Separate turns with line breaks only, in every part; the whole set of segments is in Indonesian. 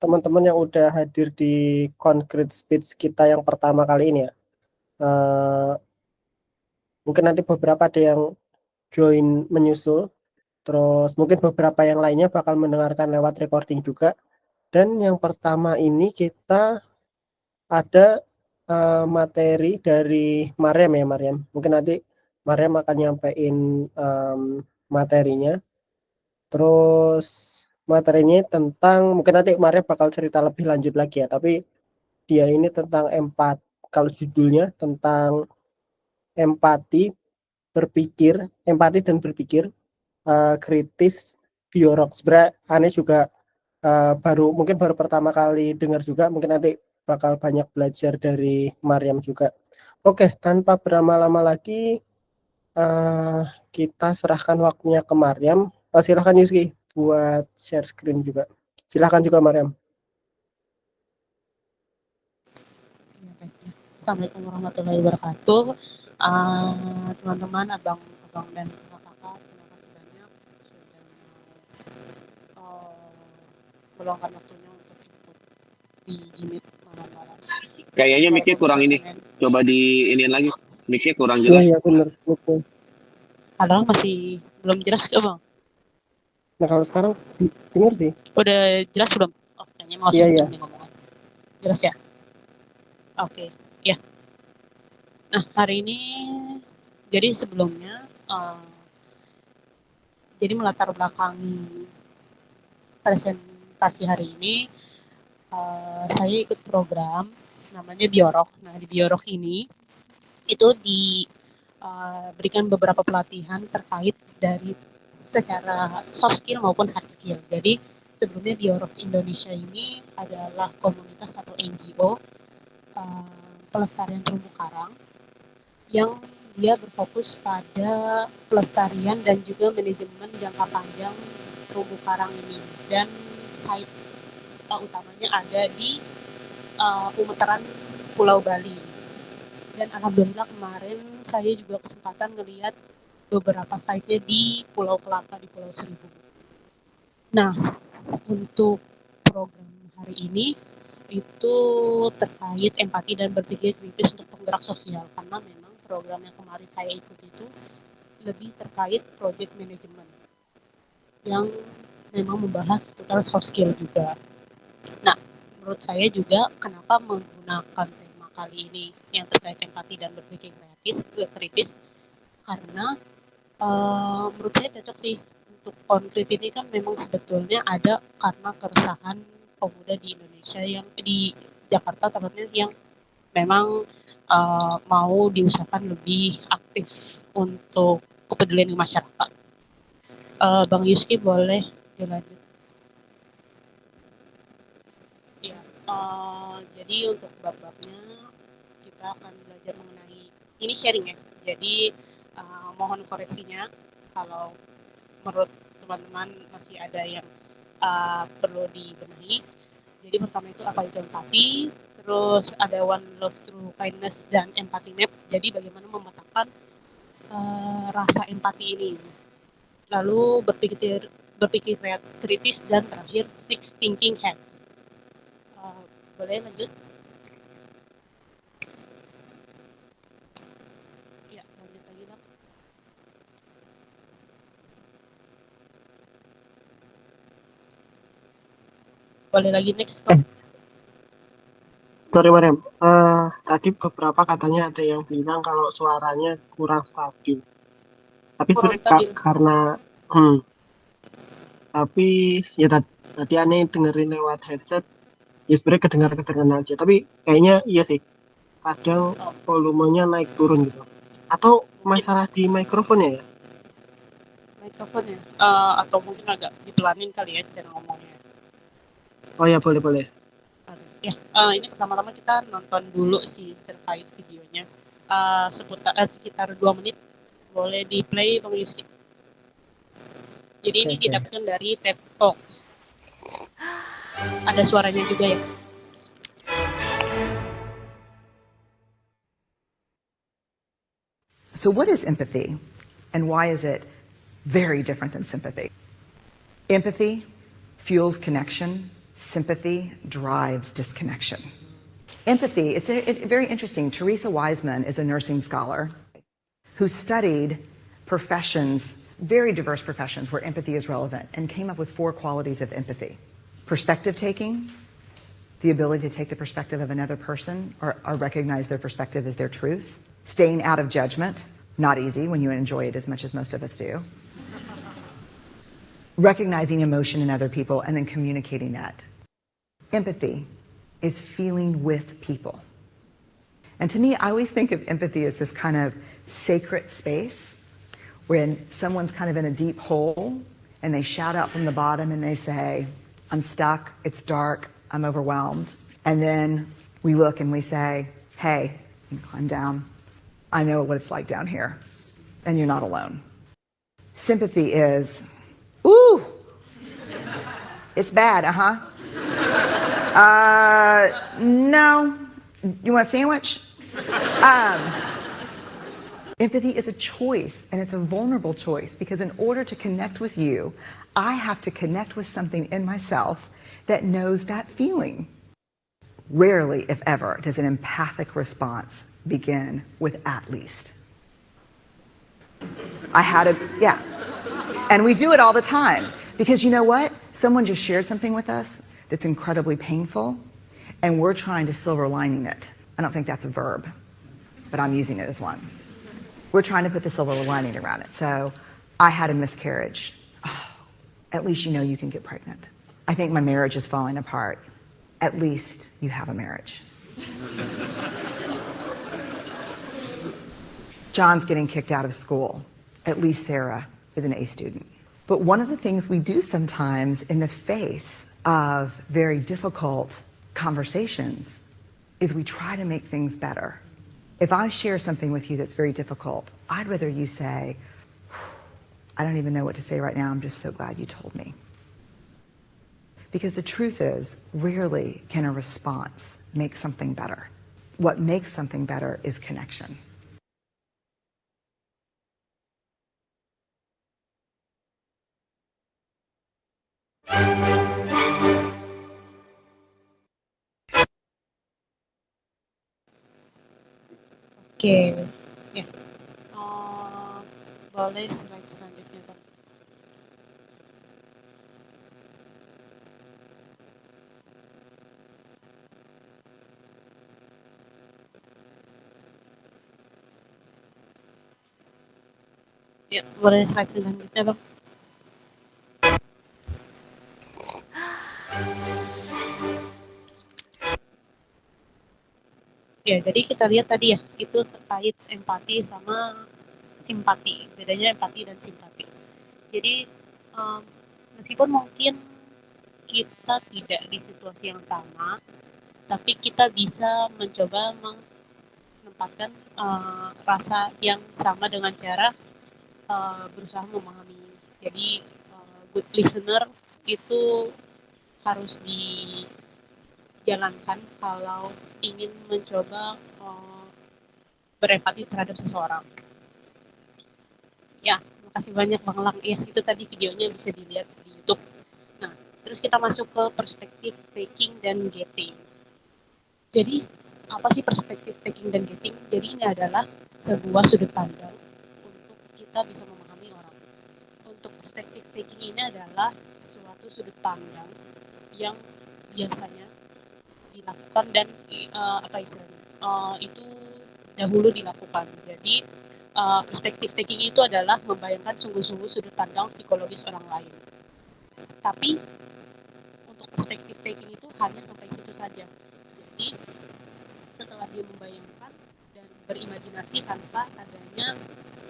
teman-teman yang udah hadir di Concrete Speech kita yang pertama kali ini ya. Mungkin nanti beberapa ada yang join menyusul, terus mungkin beberapa yang lainnya bakal mendengarkan lewat recording juga. Dan yang pertama ini kita ada materi dari Maryam ya, Maryam. Mungkin nanti Maryam akan nyampein materinya. Terus materinya tentang, mungkin nanti Maryam bakal cerita lebih lanjut lagi ya, tapi dia ini tentang kalau judulnya tentang empati dan berpikir kritis biorok. Sebenarnya aneh juga mungkin baru pertama kali dengar juga, mungkin nanti bakal banyak belajar dari Maryam juga. Oke, tanpa berlama-lama lagi kita serahkan waktunya ke Maryam. Silahkan Yuski buat share screen juga. Silahkan juga Maryam.
Assalamualaikum warahmatullahi wabarakatuh. Teman-teman, abang dan kakak, terima kasih banyak sudah meluangkan waktunya untuk ikut di Jimit malam-malam.
Kayaknya mic-nya kurang ini. Coba di iniin lagi. Mic-nya kurang jelas.
Iya benar. Betul.
Halo, masih belum jelas ke bang?
Nah kalau sekarang dengar sih.
Udah jelas belum? Oh, kayaknya mau
Iya.
ngomong. Jelas ya? Oke, ya. Nah, hari ini jadi sebelumnya jadi melatar belakangi presentasi hari ini saya ikut program namanya Biorok. Nah, di Biorok ini itu diberikan beberapa pelatihan terkait dari secara soft skill maupun hard skill. Jadi sebelumnya Biorok Indonesia ini adalah komunitas atau NGO pelestarian terumbu karang yang dia berfokus pada pelestarian dan juga manajemen jangka panjang terumbu karang ini, dan site utamanya ada di pemutaran Pulau Bali. Dan alhamdulillah kemarin saya juga kesempatan melihat beberapa site-nya di Pulau Kelapa, di Pulau Seribu. Nah, untuk program hari ini itu terkait empati dan berpikir kritis untuk penggerak sosial, karena memang program yang kemarin saya ikut itu lebih terkait project management yang memang membahas seputar soft skill juga. Nah, menurut saya juga kenapa menggunakan tema kali ini yang terkait empati dan berpikir kritis, karena menurut saya cocok sih untuk konkret ini, kan memang sebetulnya ada karena keresahan pemuda di Indonesia yang di Jakarta tepatnya yang memang mau diusahakan lebih aktif untuk kepedulian masyarakat. Bang Yuski boleh dilanjut. Ya, jadi untuk bab-babnya kita akan belajar mengenai ini sharing ya. Jadi mohon koreksinya kalau menurut teman-teman masih ada yang perlu dibenahi. Jadi pertama itu apa itu empati, terus ada one love through kindness dan empathy map. Jadi bagaimana memetakan rasa empati ini. Lalu berpikir kritis, dan terakhir six thinking hats. Boleh lanjut? Ya, lanjut lagi Bang. Boleh lagi next Bang.
Sorry Maryam, tadi beberapa katanya ada yang bilang kalau suaranya kurang stabil. Tapi sebenarnya karena tapi ya tadi aneh dengerin lewat headset, ya sebenarnya kedengaran aja. Tapi kayaknya iya sih, kadang volumenya naik turun gitu. Atau masalah di mikrofonnya ya?
Mikrofonnya, atau mungkin agak dipelanin kali ya cara ngomongnya.
Oh ya, boleh.
Ya, ini pertama-tama kita nonton dulu sih terkait videonya. Sekitar 2 menit. Boleh di play Bang Yuski. Jadi ini didapatkan dari TED Talks. Ada suaranya juga ya.
So what is empathy, and why is it very different than sympathy? Empathy fuels connection, Sympathy drives disconnection. Empathy, it's very interesting. Teresa Wiseman is a nursing scholar who studied professions, very diverse professions where empathy is relevant, and came up with 4 qualities of empathy. Perspective taking, the ability to take the perspective of another person or recognize their perspective as their truth. Staying out of judgment, not easy when you enjoy it as much as most of us do. Recognizing emotion in other people and then communicating that. Empathy is feeling with people. And to me, I always think of empathy as this kind of sacred space when someone's kind of in a deep hole and they shout out from the bottom and they say, I'm stuck, it's dark, I'm overwhelmed. And then we look and we say, hey, you can climb down. I know what it's like down here, and you're not alone. Sympathy is, ooh, it's bad, no, you want a sandwich? Empathy is a choice, and it's a vulnerable choice, because in order to connect with you, I have to connect with something in myself that knows that feeling. Rarely, if ever, does an empathic response begin with at least. And we do it all the time, because you know what? Someone just shared something with us that's incredibly painful, and we're trying to silver lining it. I don't think that's a verb, but I'm using it as one. We're trying to put the silver lining around it. So, I had a miscarriage. Oh, at least you know you can get pregnant. I think my marriage is falling apart. At least you have a marriage. John's getting kicked out of school. At least Sarah is an A student. But one of the things we do sometimes in the face of very difficult conversations is we try to make things better. If I share something with you that's very difficult, I'd rather you say, I don't even know what to say right now, I'm just so glad you told me. Because the truth is, rarely can a response make something better. What makes something better is connection.
Oke, ya. Boleh slide selanjutnya, Pak. Ya, boleh slide selanjutnya, Bang. Ya, jadi kita lihat tadi ya, itu terkait empati sama simpati. Bedanya empati dan simpati. Jadi, meskipun mungkin kita tidak di situasi yang sama, tapi kita bisa mencoba menempatkan rasa yang sama dengan cara berusaha memahami. Jadi, good listener itu harus dijalankan kalau ingin mencoba berempati terhadap seseorang. Ya, makasih banyak Bang Lang. Ya, itu tadi videonya bisa dilihat di YouTube. Nah, terus kita masuk ke perspektif taking dan getting. Jadi, apa sih perspektif taking dan getting? Jadi ini adalah sebuah sudut pandang untuk kita bisa memahami orang. Untuk perspektif taking ini adalah suatu sudut pandang yang biasanya dilakukan dan itu dahulu dilakukan. Jadi perspektif taking itu adalah membayangkan sungguh-sungguh sudut pandang psikologis orang lain. Tapi untuk perspektif taking itu hanya sampai situ saja. Jadi setelah dia membayangkan dan berimajinasi tanpa adanya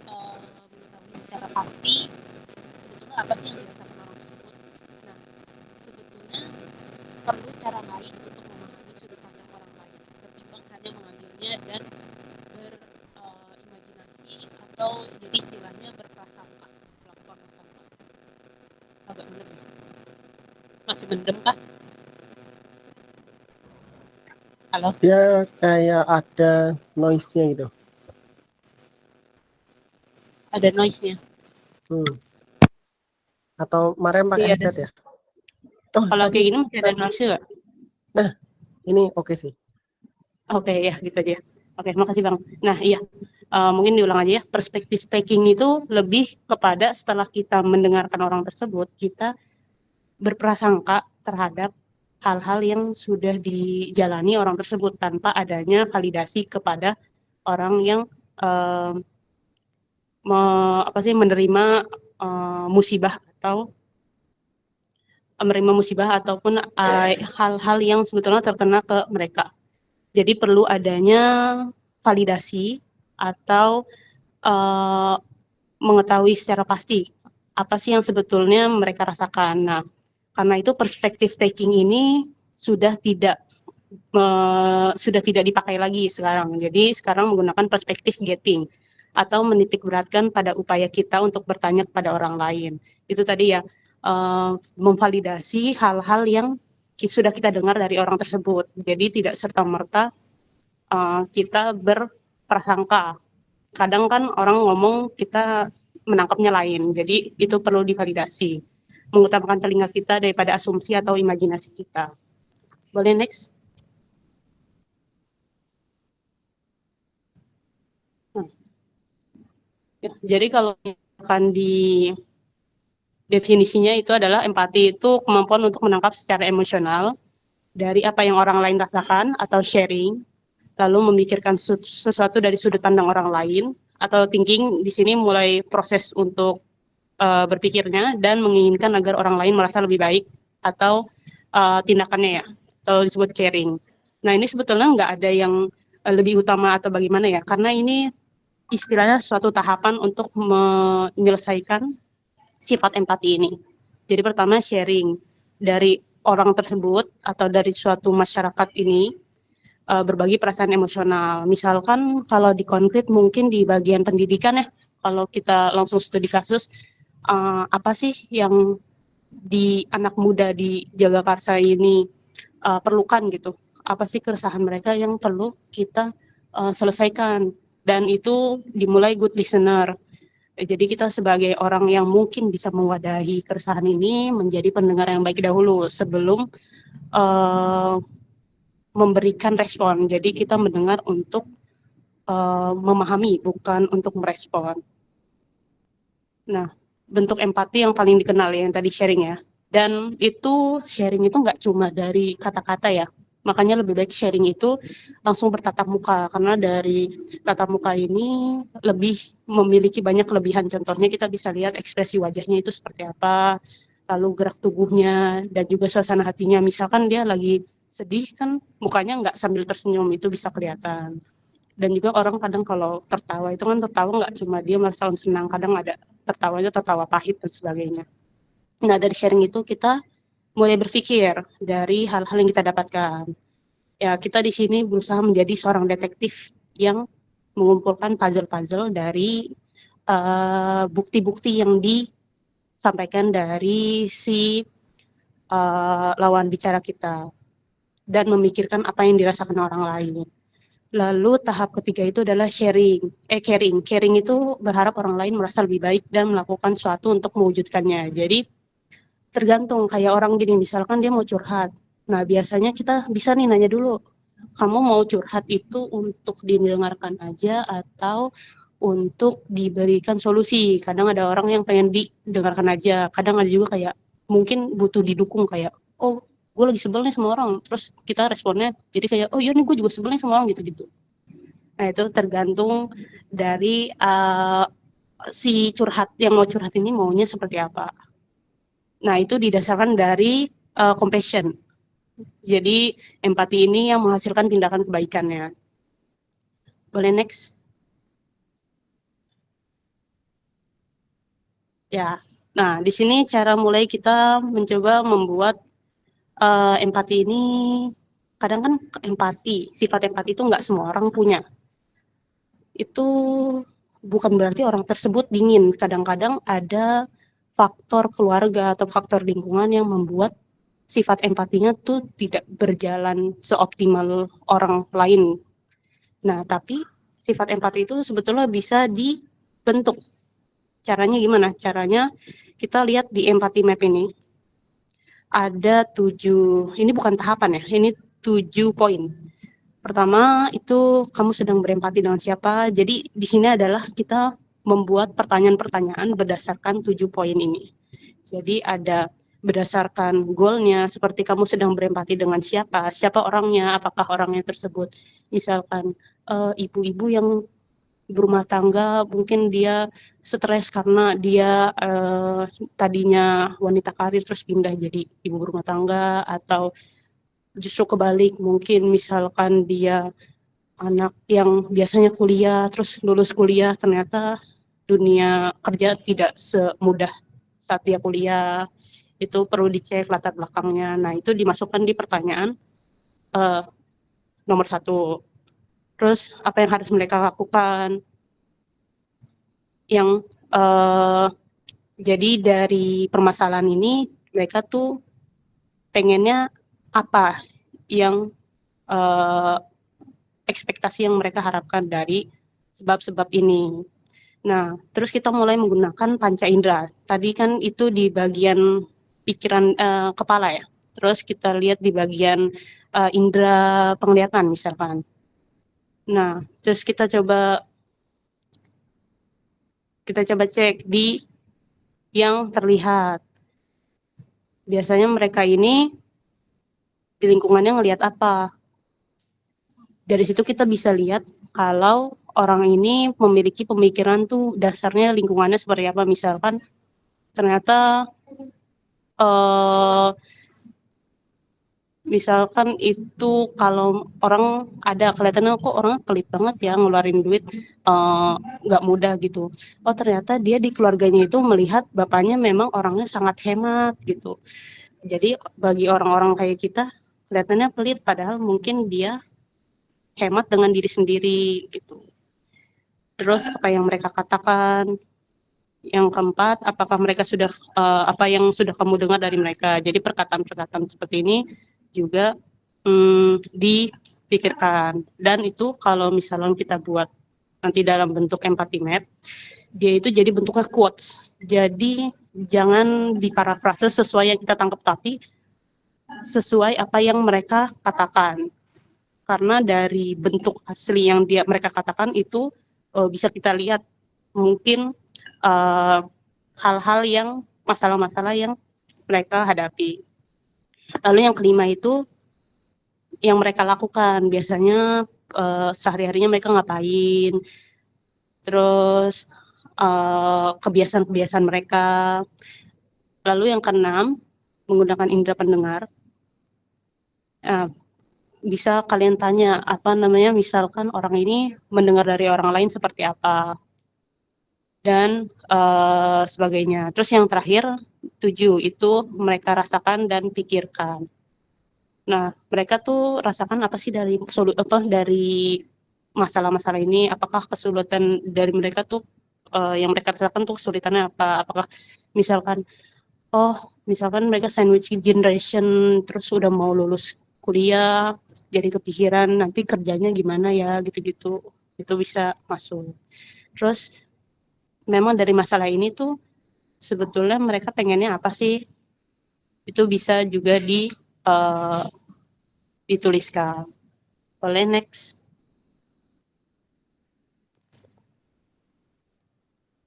mengetahui secara pasti sebetulnya apa sih yang dirasakan orang tersebut. Nah, sebetulnya perlu cara lain untuk memahami sudut pandang orang lain ketimbang hanya mengambilnya dan berimajinasi atau jadi istilahnya berprasangka, melakukan prasangka. Agak mendem ya? Masih mendem kah? Halo?
Dia kayak ada noise-nya gitu.
Ada noise-nya.
Atau Mariam pakai
Masih ada
headset ya? Oh,
Kalau
tadi
kayak gini masih ada nuansa nggak?
ini oke sih.
Oke ya gitu aja. Oke, makasih Bang. Nah iya, mungkin diulang aja ya. Perspektif taking itu lebih kepada setelah kita mendengarkan orang tersebut, kita berprasangka terhadap hal-hal yang sudah dijalani orang tersebut tanpa adanya validasi kepada orang yang eh, menerima musibah atau menerima musibah ataupun hal-hal yang sebetulnya terkena ke mereka. Jadi perlu adanya validasi atau uh, mengetahui secara pasti apa sih yang sebetulnya mereka rasakan. Nah, karena itu perspektif taking ini sudah tidak dipakai lagi sekarang. Jadi sekarang menggunakan perspektif getting atau menitik beratkan pada upaya kita untuk bertanya kepada orang lain. Itu tadi ya, memvalidasi hal-hal yang sudah kita dengar dari orang tersebut. Jadi tidak serta-merta kita berprasangka. Kadang kan orang ngomong kita menangkapnya lain, jadi itu perlu divalidasi. Mengutamakan telinga kita daripada asumsi atau imajinasi kita. Boleh next? Ya, jadi kalau misalkan di definisinya itu adalah empati itu kemampuan untuk menangkap secara emosional dari apa yang orang lain rasakan atau sharing, lalu memikirkan sesuatu dari sudut pandang orang lain, atau thinking di sini mulai proses untuk berpikirnya dan menginginkan agar orang lain merasa lebih baik atau tindakannya ya, atau disebut caring. Nah ini sebetulnya nggak ada yang lebih utama atau bagaimana ya, karena ini istilahnya suatu tahapan untuk menyelesaikan sifat empati ini. Jadi pertama sharing dari orang tersebut atau dari suatu masyarakat ini berbagi perasaan emosional. Misalkan kalau di konkret mungkin di bagian pendidikan ya, kalau kita langsung studi kasus, apa sih yang di anak muda di Jagakarsa ini perlukan gitu? Apa sih keresahan mereka yang perlu kita selesaikan? Dan itu dimulai good listener. Jadi kita sebagai orang yang mungkin bisa mewadahi keresahan ini menjadi pendengar yang baik dahulu sebelum memberikan respon. Jadi kita mendengar untuk memahami, bukan untuk merespon. Nah, bentuk empati yang paling dikenal ya, yang tadi sharing ya. Dan itu sharing itu nggak cuma dari kata-kata ya. Makanya lebih baik sharing itu langsung bertatap muka. Karena dari tatap muka ini lebih memiliki banyak kelebihan. Contohnya kita bisa lihat ekspresi wajahnya itu seperti apa, lalu gerak tubuhnya, dan juga suasana hatinya. Misalkan dia lagi sedih kan mukanya nggak sambil tersenyum, itu bisa kelihatan. Dan juga orang kadang kalau tertawa itu kan tertawa nggak cuma dia merasa senang, kadang ada tertawanya tertawa pahit dan sebagainya. Nah dari sharing itu kita mulai berpikir dari hal-hal yang kita dapatkan. Ya kita di sini berusaha menjadi seorang detektif yang mengumpulkan puzzle-puzzle dari bukti-bukti yang disampaikan dari si lawan bicara kita dan memikirkan apa yang dirasakan orang lain. Lalu tahap ketiga itu adalah caring. Caring itu berharap orang lain merasa lebih baik dan melakukan sesuatu untuk mewujudkannya. Jadi tergantung kayak orang gini, misalkan dia mau curhat. Nah biasanya kita bisa nih nanya dulu, kamu mau curhat itu untuk didengarkan aja atau untuk diberikan solusi. Kadang ada orang yang pengen didengarkan aja, kadang ada juga kayak mungkin butuh didukung kayak, oh gue lagi sebel nih sama orang, terus kita responnya jadi kayak, oh iya nih gue juga sebel nih sama orang gitu-gitu. Nah itu tergantung dari si curhat yang mau curhat ini maunya seperti apa. Nah itu didasarkan dari compassion. Jadi empati ini yang menghasilkan tindakan kebaikannya. Boleh next? Ya. Nah di sini cara mulai kita mencoba membuat empati ini. Kadang kan sifat empati itu nggak semua orang punya. Itu bukan berarti orang tersebut dingin. Kadang-kadang ada faktor keluarga atau faktor lingkungan yang membuat sifat empatinya tuh tidak berjalan seoptimal orang lain. Nah, tapi sifat empati itu sebetulnya bisa dibentuk. Caranya gimana? Caranya kita lihat di empathy map ini. ada 7, ini bukan tahapan ya, ini 7 poin. Pertama itu kamu sedang berempati dengan siapa. Jadi di sini adalah kita membuat pertanyaan-pertanyaan berdasarkan 7 poin ini. Jadi ada berdasarkan goalnya, seperti kamu sedang berempati dengan siapa orangnya, apakah orangnya tersebut misalkan ibu-ibu yang berumah tangga, mungkin dia stres karena dia tadinya wanita karir terus pindah jadi ibu berumah tangga, atau justru kebalik, mungkin misalkan dia anak yang biasanya kuliah terus lulus kuliah ternyata dunia kerja tidak semudah saat dia kuliah. Itu perlu dicek latar belakangnya. Nah, itu dimasukkan di pertanyaan nomor 1. Terus apa yang harus mereka lakukan? Yang jadi dari permasalahan ini mereka tuh pengennya apa yang ekspektasi yang mereka harapkan dari sebab-sebab ini. Nah, terus kita mulai menggunakan panca indera. Tadi kan itu di bagian pikiran kepala ya. Terus kita lihat di bagian indera penglihatan misalkan. Nah, terus kita coba cek di yang terlihat. Biasanya mereka ini di lingkungannya ngelihat apa. Dari situ kita bisa lihat kalau orang ini memiliki pemikiran tuh dasarnya lingkungannya seperti apa. Misalkan ternyata misalkan itu kalau orang ada kelihatannya kok orang pelit banget ya ngeluarin duit nggak mudah gitu. Oh ternyata dia di keluarganya itu melihat bapaknya memang orangnya sangat hemat gitu. Jadi bagi orang-orang kayak kita kelihatannya pelit padahal mungkin dia hemat dengan diri sendiri gitu. Terus apa yang mereka katakan. Yang keempat, apakah mereka sudah apa yang sudah kamu dengar dari mereka. Jadi perkataan-perkataan seperti ini juga dipikirkan. Dan itu kalau misalnya kita buat nanti dalam bentuk empathy map, dia itu jadi bentuknya quotes. Jadi jangan diparafrase sesuai yang kita tangkap, tapi sesuai apa yang mereka katakan. Karena dari bentuk asli yang mereka katakan itu bisa kita lihat mungkin hal-hal yang masalah-masalah yang mereka hadapi. Lalu yang kelima itu yang mereka lakukan, biasanya sehari-harinya mereka ngapain, terus kebiasaan-kebiasaan mereka. Lalu yang keenam, menggunakan indera pendengar. Bisa kalian tanya apa namanya, misalkan orang ini mendengar dari orang lain seperti apa dan sebagainya. Terus yang terakhir 7 itu mereka rasakan dan pikirkan. Nah, mereka tuh rasakan apa sih dari masalah-masalah ini? Apakah kesulitan dari mereka tuh yang mereka rasakan tuh kesulitannya apa? Apakah misalkan mereka sandwich generation terus udah mau lulus kuliah jadi kepikiran nanti kerjanya gimana ya gitu-gitu. Itu bisa masuk. Terus memang dari masalah ini tuh sebetulnya mereka pengennya apa sih? Itu bisa juga dituliskan. Boleh next.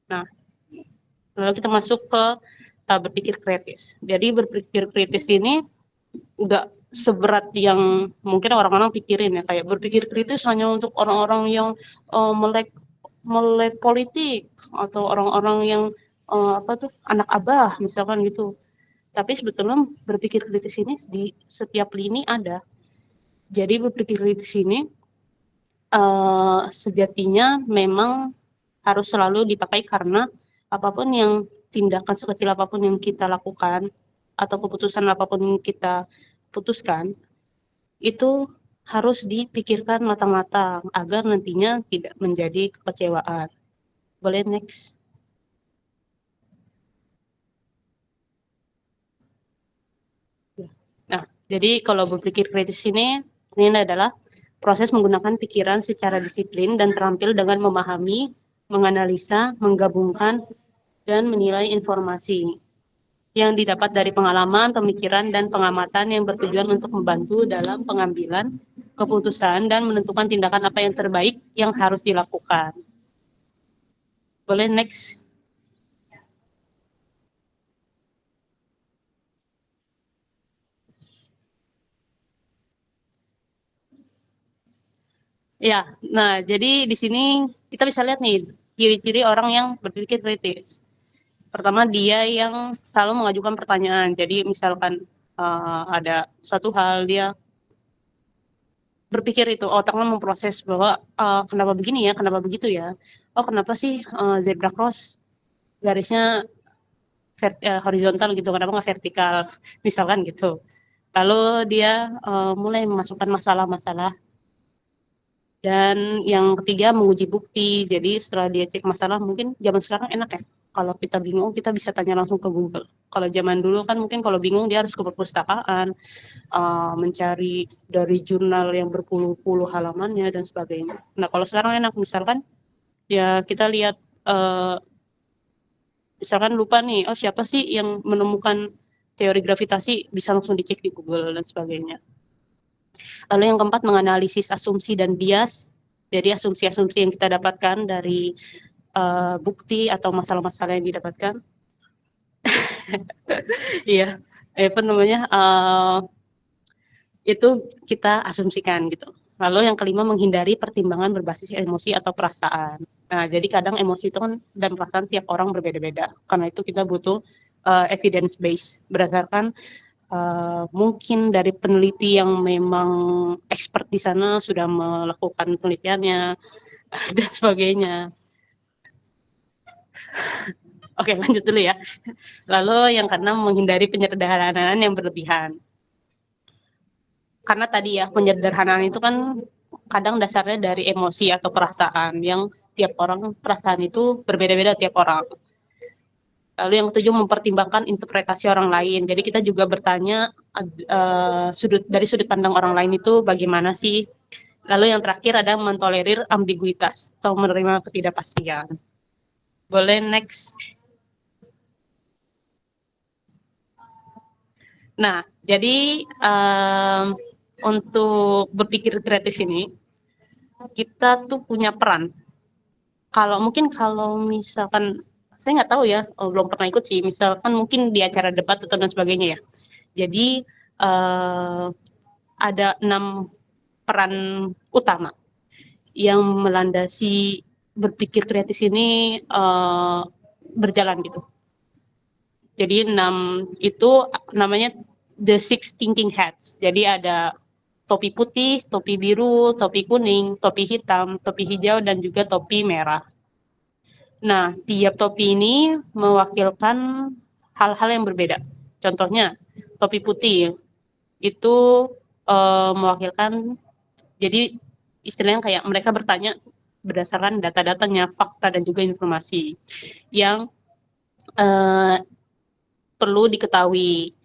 Nah, lalu kita masuk ke berpikir kritis. Jadi berpikir kritis ini enggak seberat yang mungkin orang-orang pikirin ya, kayak berpikir kritis hanya untuk orang-orang yang melek politik atau orang-orang yang anak abah misalkan gitu. Tapi sebetulnya berpikir kritis ini di setiap lini ada. Jadi berpikir kritis ini sejatinya memang harus selalu dipakai karena apapun yang tindakan sekecil apapun yang kita lakukan atau keputusan apapun yang kita putuskan itu harus dipikirkan matang-matang agar nantinya tidak menjadi kekecewaan. Boleh next. Nah, jadi kalau berpikir kritis ini adalah proses menggunakan pikiran secara disiplin dan terampil dengan memahami, menganalisa, menggabungkan, dan menilai informasi. yang didapat dari pengalaman, pemikiran, dan pengamatan yang bertujuan untuk membantu dalam pengambilan keputusan dan menentukan tindakan apa yang terbaik yang harus dilakukan. Boleh next. Ya, nah jadi di sini kita bisa lihat nih ciri-ciri orang yang berpikir kritis. Pertama, dia yang selalu mengajukan pertanyaan. Jadi misalkan ada suatu hal, dia berpikir itu, otaknya memproses bahwa kenapa begini ya, kenapa begitu ya. Oh, kenapa sih zebra cross garisnya horizontal gitu, kenapa nggak vertikal, misalkan gitu. Lalu dia mulai memasukkan masalah-masalah. Dan yang ketiga, menguji bukti. Jadi setelah dia cek masalah, mungkin zaman sekarang enak ya. Kalau kita bingung, kita bisa tanya langsung ke Google. Kalau zaman dulu kan mungkin kalau bingung dia harus ke perpustakaan, mencari dari jurnal yang berpuluh-puluh halamannya dan sebagainya. Nah kalau sekarang enak, misalkan ya kita lihat, misalkan lupa nih, oh siapa sih yang menemukan teori gravitasi, bisa langsung dicek di Google dan sebagainya. Lalu yang keempat, menganalisis asumsi dan bias. Jadi asumsi-asumsi yang kita dapatkan dari bukti atau masalah-masalah yang didapatkan. Iya, apa namanya, itu kita asumsikan gitu. Lalu yang kelima, menghindari pertimbangan berbasis emosi atau perasaan. Nah, jadi kadang emosi itu kan dan perasaan tiap orang berbeda-beda. Karena itu kita butuh evidence base berdasarkan mungkin dari peneliti yang memang expert di sana sudah melakukan penelitiannya dan sebagainya. Oke, lanjut dulu ya. Lalu yang keenam, menghindari penyederhanaan yang berlebihan. Karena tadi ya, penyederhanaan itu kan kadang dasarnya dari emosi atau perasaan, yang tiap orang, perasaan itu berbeda-beda tiap orang. Lalu yang ketujuh, mempertimbangkan interpretasi orang lain. Jadi kita juga bertanya dari sudut pandang orang lain itu bagaimana sih. Lalu yang terakhir ada mentolerir ambiguitas atau menerima ketidakpastian. Boleh next. Nah, jadi untuk berpikir kritis ini, kita tuh punya peran. Kalau misalkan, saya nggak tahu ya, belum pernah ikut sih, misalkan mungkin di acara debat atau dan sebagainya ya. Jadi ada 6 peran utama yang melandasi berpikir kritis ini berjalan gitu. Jadi 6 itu namanya the 6 thinking hats. Jadi ada topi putih, topi biru, topi kuning, topi hitam, topi hijau, dan juga topi merah. Nah, tiap topi ini mewakilkan hal-hal yang berbeda. Contohnya, topi putih itu mewakilkan, jadi istilahnya kayak mereka bertanya berdasarkan data-datanya, fakta, dan juga informasi yang perlu diketahui.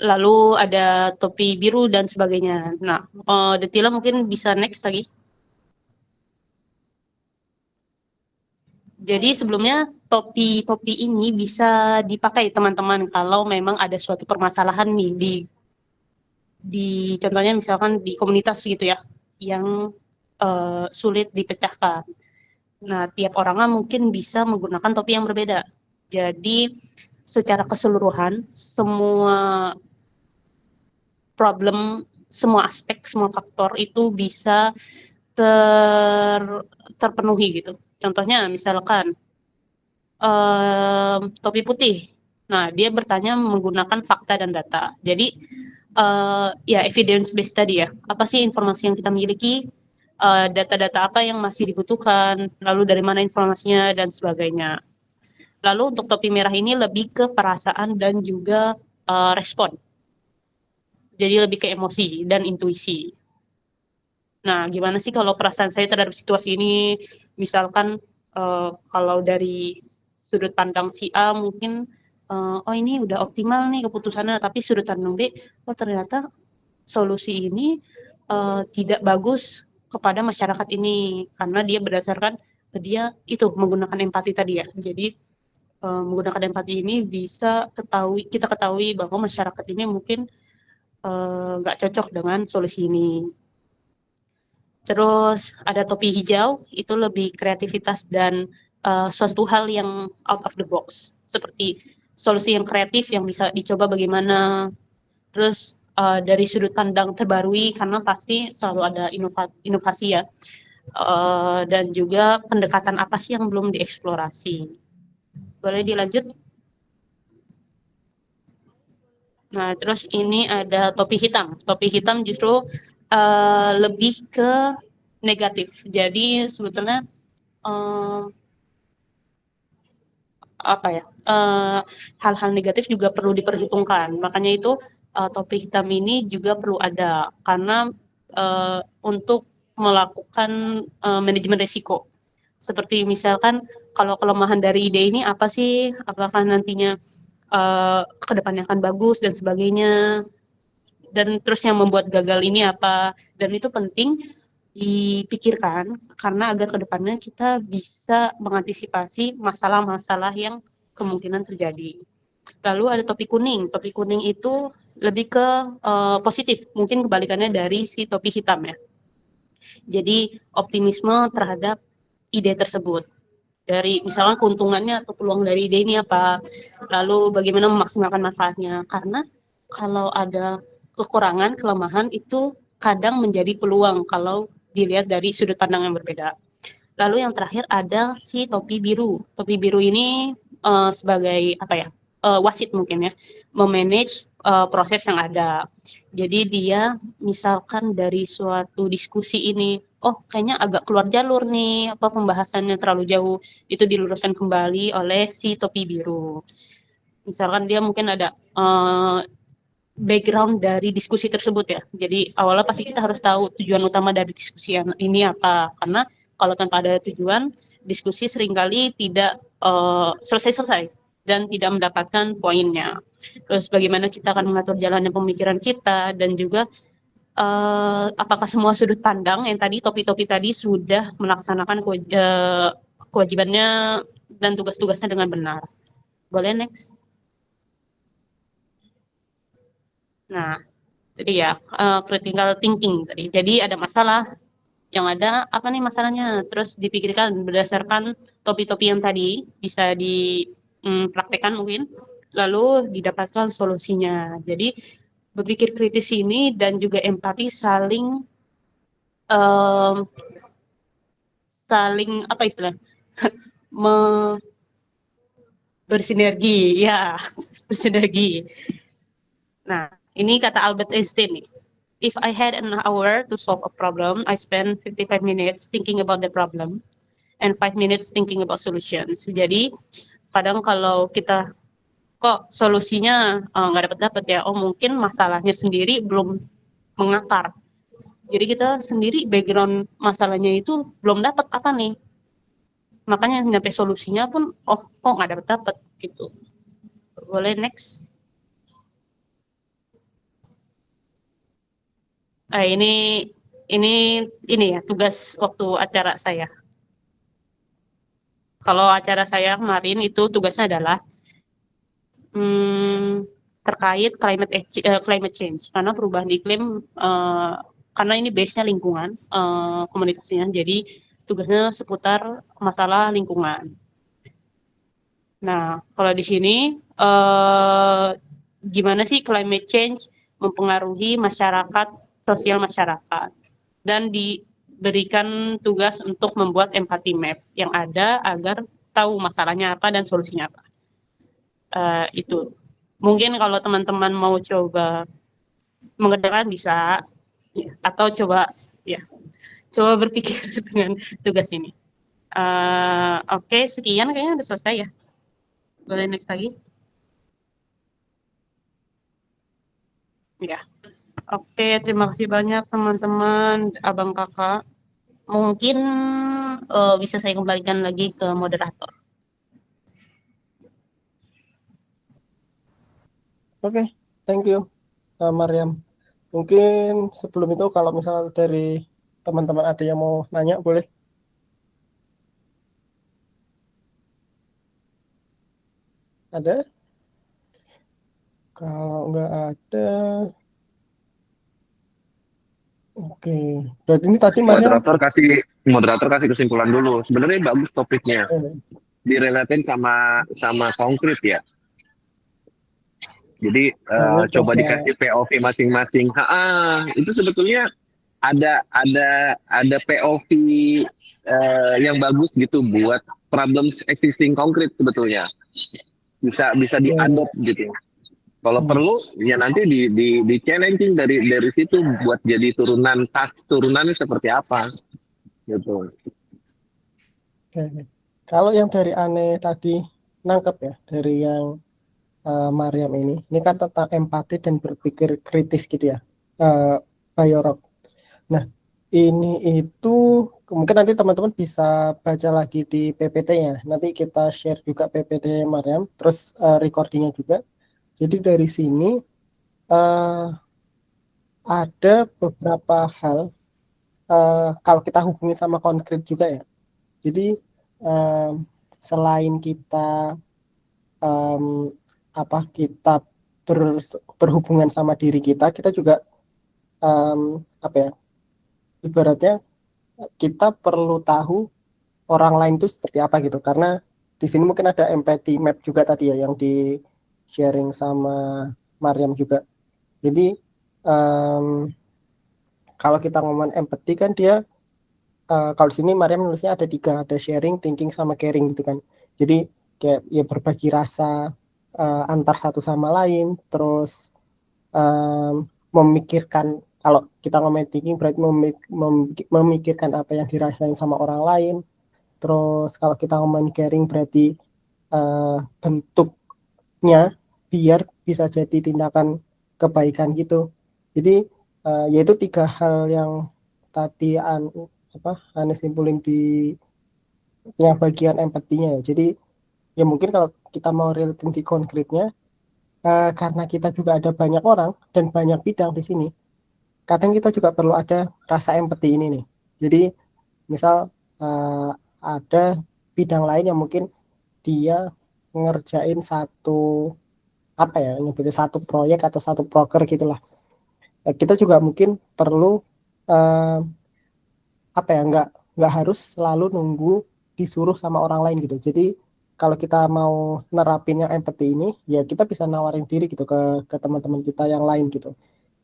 Lalu ada topi biru dan sebagainya. Nah, detailnya mungkin bisa next lagi. Jadi sebelumnya topi-topi ini bisa dipakai teman-teman kalau memang ada suatu permasalahan nih di contohnya misalkan di komunitas gitu ya, yang sulit dipecahkan. Nah, tiap orangnya mungkin bisa menggunakan topi yang berbeda. Jadi secara keseluruhan semua problem, semua aspek, semua faktor itu bisa terpenuhi gitu. Contohnya misalkan topi putih. Nah, dia bertanya menggunakan fakta dan data. Jadi ya evidence based tadi ya. Apa sih informasi yang kita miliki? Data-data apa yang masih dibutuhkan? Lalu dari mana informasinya dan sebagainya. Lalu untuk topi merah ini lebih ke perasaan dan juga respon. Jadi lebih ke emosi dan intuisi. Nah, gimana sih kalau perasaan saya terhadap situasi ini? Misalkan kalau dari sudut pandang si A mungkin, oh ini udah optimal nih keputusannya, tapi sudut pandang B, oh ternyata solusi ini tidak bagus kepada masyarakat ini, karena dia berdasarkan dia itu menggunakan empati tadi ya. Jadi menggunakan empati ini bisa kita ketahui bahwa masyarakat ini mungkin nggak cocok dengan solusi ini. Terus ada topi hijau, itu lebih kreativitas dan suatu hal yang out of the box, seperti solusi yang kreatif yang bisa dicoba bagaimana. Terus dari sudut pandang terbarui, karena pasti selalu ada inovasi ya. Dan juga pendekatan apa sih yang belum dieksplorasi. Boleh dilanjut? Nah, terus ini ada topi hitam. Topi hitam justru lebih ke negatif. Jadi sebetulnya apa ya, hal-hal negatif juga perlu diperhitungkan. Makanya itu topi hitam ini juga perlu ada karena untuk melakukan manajemen risiko. Seperti misalkan kalau kelemahan dari ide ini apa sih? Apakah nantinya kedepannya akan bagus dan sebagainya, dan terus yang membuat gagal ini apa, dan itu penting dipikirkan karena agar kedepannya kita bisa mengantisipasi masalah-masalah yang kemungkinan terjadi. Lalu ada topi kuning itu lebih ke positif, mungkin kebalikannya dari si topi hitam ya. Jadi optimisme terhadap ide tersebut, dari misalkan keuntungannya atau peluang dari ide ini apa, lalu bagaimana memaksimalkan manfaatnya. Karena kalau ada kekurangan, kelemahan itu kadang menjadi peluang kalau dilihat dari sudut pandang yang berbeda. Lalu yang terakhir ada si topi biru. Topi biru ini sebagai apa ya, wasit mungkin ya, memanage proses yang ada. Jadi dia misalkan dari suatu diskusi ini, oh kayaknya agak keluar jalur nih, apa pembahasannya terlalu jauh, itu diluruskan kembali oleh si topi biru. Misalkan dia mungkin ada background dari diskusi tersebut ya. Jadi awalnya pasti kita harus tahu tujuan utama dari diskusi ini apa. Karena kalau tanpa ada tujuan, diskusi seringkali tidak selesai-selesai dan tidak mendapatkan poinnya. Terus bagaimana kita akan mengatur jalannya pemikiran kita, dan juga apakah semua sudut pandang yang tadi topi-topi tadi sudah melaksanakan kewajibannya dan tugas-tugasnya dengan benar. Boleh next? Nah, jadi ya critical thinking tadi. Jadi ada masalah, yang ada apa nih masalahnya, terus dipikirkan berdasarkan topi-topi yang tadi, bisa dipraktekkan mungkin, lalu didapatkan solusinya. Jadi berpikir kritis ini dan juga empati saling apa istilah bersinergi ya, bersinergi. Nah, ini kata Albert Einstein nih. If I had an hour to solve a problem, I spend 55 minutes thinking about the problem and 5 minutes thinking about solutions. Jadi kadang kalau kita kok solusinya nggak dapat ya, oh mungkin masalahnya sendiri belum mengakar. Jadi kita sendiri background masalahnya itu belum dapat apa nih. Makanya nyampe solusinya pun oh kok nggak dapat gitu. Boleh next? Ini ya tugas waktu acara saya. Kalau acara saya kemarin itu tugasnya adalah terkait climate change, karena perubahan iklim, karena ini base-nya lingkungan, komunikasinya, jadi tugasnya seputar masalah lingkungan. Nah, kalau di sini gimana sih climate change mempengaruhi masyarakat, sosial masyarakat, dan diberikan tugas untuk membuat empathy map yang ada agar tahu masalahnya apa dan solusinya apa. Itu mungkin kalau teman-teman mau coba mengerjakan bisa ya, atau coba berpikir dengan tugas ini. Oke, sekian kayaknya udah selesai ya. Boleh next lagi? Ya. Oke, terima kasih banyak teman-teman, abang kakak. Mungkin bisa saya kembalikan lagi ke moderator.
Oke, thank you, Mariam. Mungkin sebelum itu kalau misal dari teman-teman ada yang mau nanya, boleh. Ada? Kalau nggak ada, oke. Berarti ini tadi Maria,
Moderator kasih kesimpulan dulu. Sebenarnya bagus topiknya.
eh,
Direlatin sama konkret ya. Jadi
ini
coba
coba,
dikasih POV masing-masing. Itu sebetulnya ada POV yang bagus gitu buat problems existing konkret sebetulnya. Bisa
ya,
diadopt gitu. Kalau
hmm,
perlu ya nanti di challenging dari situ buat jadi turunannya seperti apa gitu.
oke. Kalau yang dari Ane tadi nangkep ya, dari yang Mariam ini kan tentang empati dan berpikir kritis gitu ya, Bayorok. Nah, ini itu mungkin nanti teman-teman bisa baca lagi di PPT-nya. Nanti kita share juga PPT Mariam, terus recordingnya juga. Jadi dari sini eh, ada beberapa hal kalau kita hubungi sama konkret juga ya. Jadi em, selain kita em, kita berhubungan sama diri kita juga apa ya? Ibaratnya kita perlu tahu orang lain itu seperti apa gitu. Karena di sini mungkin ada empathy map juga tadi ya yang di sharing sama Mariam juga. Jadi em, kalau kita ngomong empathy kan dia kalau di sini Mariam nulisnya ada 3, ada sharing, thinking, sama caring gitu kan. Jadi kayak ya berbagi rasa antar satu sama lain, terus memikirkan, kalau kita ngomongin thinking berarti memikirkan apa yang dirasain sama orang lain. Terus kalau kita ngomongin caring berarti bentuknya biar bisa jadi tindakan kebaikan gitu. Jadi yaitu 3 hal yang tadi Ane simpulin di yang bagian empatinya ya. Jadi ya mungkin kalau kita mau relatin di konkretnya, karena kita juga ada banyak orang dan banyak bidang di sini, kadang kita juga perlu ada rasa empati ini nih. Jadi misal ada bidang lain yang mungkin dia ngerjain satu proyek atau satu proker gitulah. Kita juga mungkin perlu uh, nggak harus selalu nunggu disuruh sama orang lain gitu. Jadi kalau kita mau nerapin yang empathy ini, ya kita bisa nawarin diri gitu ke teman-teman kita yang lain gitu.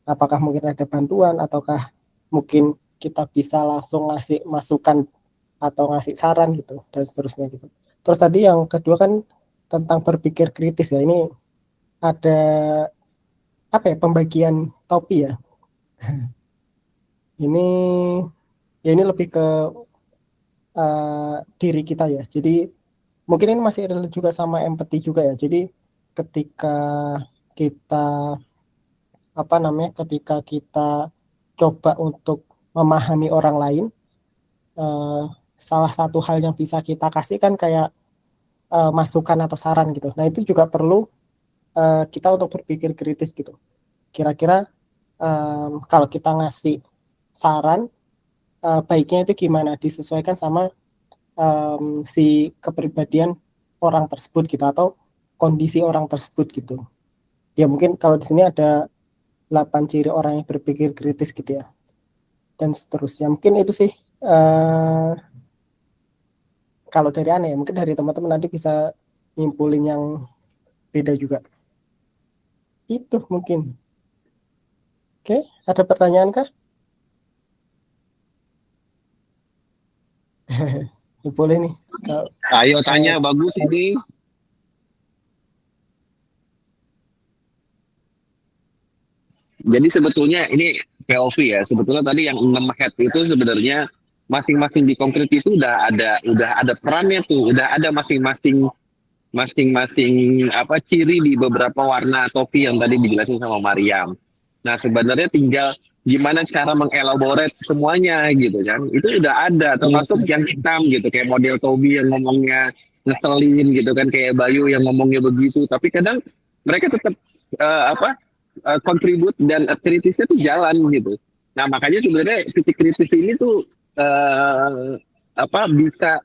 Apakah mungkin ada bantuan, ataukah mungkin kita bisa langsung ngasih masukan atau ngasih saran gitu, dan seterusnya gitu. Terus tadi yang kedua kan tentang berpikir kritis ya. Ini ada pembagian topi ya. Ini ini lebih ke diri kita ya. Jadi mungkin ini masih relate juga sama empathy juga ya. Jadi ketika kita ketika kita coba untuk memahami orang lain, eh, salah satu hal yang bisa kita kasih kan kayak masukan atau saran gitu. Nah itu juga perlu kita untuk berpikir kritis gitu. Kira-kira kalau kita ngasih saran, baiknya itu gimana, disesuaikan sama si kepribadian orang tersebut gitu, atau kondisi orang tersebut gitu. Ya mungkin kalau di sini ada 8 ciri orang yang berpikir kritis gitu ya, dan seterusnya. Mungkin itu sih kalau dari Ane ya. Mungkin dari teman-teman nanti bisa nyimpulin yang beda juga. Itu mungkin. Oke, ada pertanyaan kah? Boleh nih.
Ayo tanya, bagus ini. Jadi sebetulnya ini POV ya. Sebetulnya tadi yang 6 head itu sebenarnya masing-masing di konkret itu udah ada perannya tuh, udah ada masing-masing ciri di beberapa warna topi yang tadi dijelasin sama Mariam. Nah sebenarnya tinggal gimana cara mengelaborate semuanya gitu kan. Itu udah ada, termasuk yang hitam gitu, kayak model Tobi yang ngomongnya ngeselin gitu kan, kayak Bayu yang ngomongnya begitu. Tapi kadang mereka tetap kontribut dan kritisnya tuh jalan gitu. Nah makanya sebenarnya titik kritis ini tuh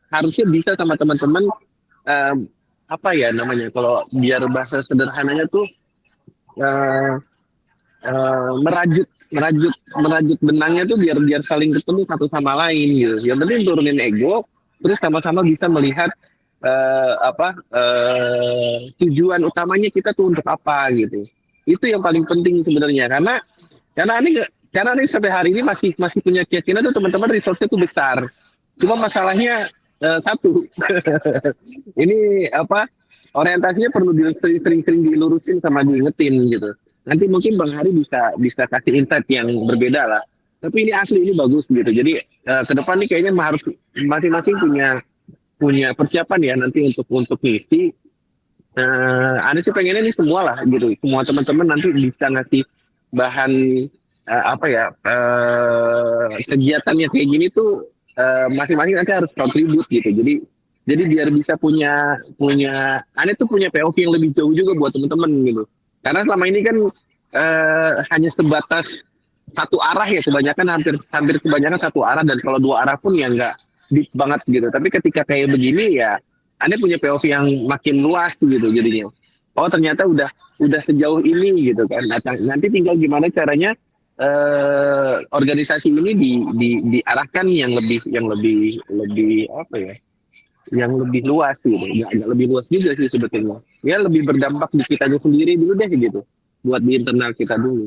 harusnya bisa sama teman-teman apa ya namanya, kalau biar bahasa sederhananya tuh eh, merajut merajut merajut benangnya tuh biar biar saling ketemu satu sama lain gitu. Yang penting turunin ego, terus sama-sama bisa melihat tujuan utamanya kita tuh untuk apa gitu. Itu yang paling penting sebenarnya, karena ini sampai hari ini masih masih punya keyakinan tuh teman-teman resource-nya tuh besar. Cuma masalahnya satu, ini orientasinya perlu sering-sering dilurusin sama diingetin gitu. Nanti mungkin Bang Hari bisa bisa kasih insight yang berbeda lah. Tapi ini asli, ini bagus gitu. Jadi ke depan nih kayaknya harus masing-masing punya punya persiapan ya nanti untuk ngisi. Anda sih pengennya nih semua lah gitu. Semua teman-teman nanti bisa ngasih bahan kegiatannya kayak gini tuh masing-masing nanti harus contribute gitu. Jadi biar bisa punya Anda tuh punya POV yang lebih jauh juga buat teman-teman gitu. Karena selama ini kan hanya sebatas satu arah ya, hampir kebanyakan satu arah, dan kalau dua arah pun ya nggak deep banget gitu. Tapi ketika kayak begini ya Anda punya POV yang makin luas gitu jadinya. Oh ternyata udah sejauh ini gitu kan. Nah, nanti tinggal gimana caranya organisasi ini diarahkan yang lebih apa ya? Yang lebih luas gitu. Ya, agak lebih luas juga sih sebetulnya. Ya lebih berdampak di kita sendiri dulu deh gitu. Buat di internal kita dulu.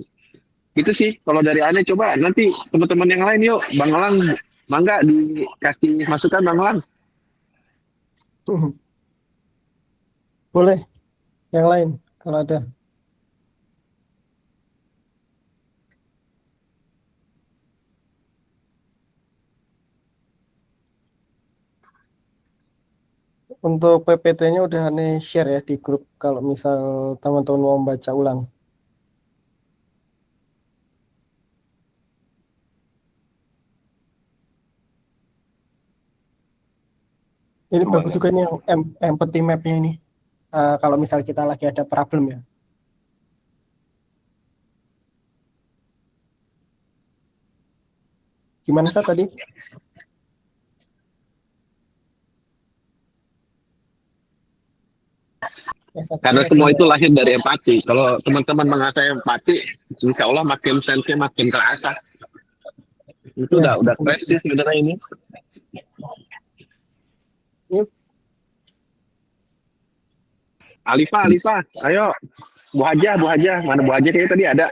Itu sih kalau dari Ane. Coba nanti teman-teman yang lain yuk. Bang Elang, mangga dikasih masukan Bang Elang.
Boleh, yang lain kalau ada. Untuk PPT-nya udah aneh share ya di grup kalau misal teman-teman mau baca ulang. Ini bagus juga nih yang empathy map-nya ini. Kalau misal kita lagi ada problem ya. Gimana sih tadi?
Karena semua itu lahir dari empati. Kalau teman-teman mengasah empati, insya Allah makin sense-nya makin terasa. Itu
Ya,
udah keren sih sebenarnya ini.
Yuk.
Alifa, ayo. Bu Hajah, mana Bu Hajah kayaknya tadi ada.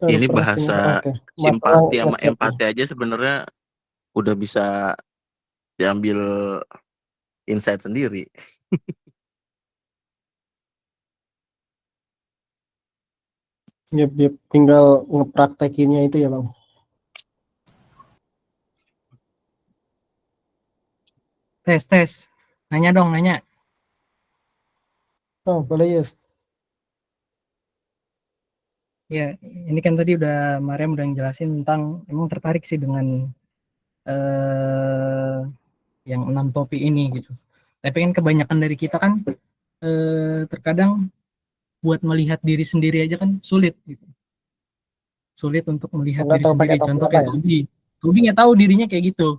Ini bahasa simpati sama empati aja sebenarnya udah bisa diambil insight sendiri.
Yep, tinggal ngepraktekinnya itu ya Bang.
Tes. Nanya dong, nanya.
Oh, boleh yes.
Ya, ini kan tadi udah Mariam udah ngejelasin tentang emang tertarik sih dengan yang 6 topik ini gitu. Tapi kan kebanyakan dari kita kan terkadang buat melihat diri sendiri aja kan sulit gitu. Sulit untuk melihat diri sendiri. Contoh kayak Tobi. Tobi nggak tahu dirinya kayak gitu.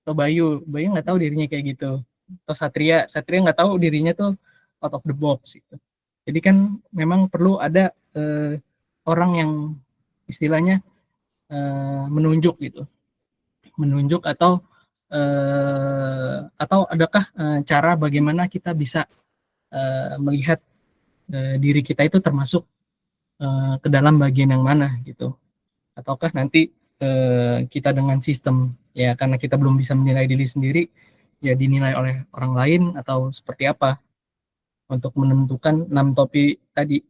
Atau Bayu nggak tahu dirinya kayak gitu. Atau Satria nggak tahu dirinya tuh out of the box gitu. Jadi kan memang perlu ada orang yang istilahnya menunjuk gitu, atau adakah cara bagaimana kita bisa melihat diri kita itu termasuk ke dalam bagian yang mana gitu, ataukah nanti kita dengan sistem ya karena kita belum bisa menilai diri sendiri ya dinilai oleh orang lain atau seperti apa untuk menentukan 6 topik tadi.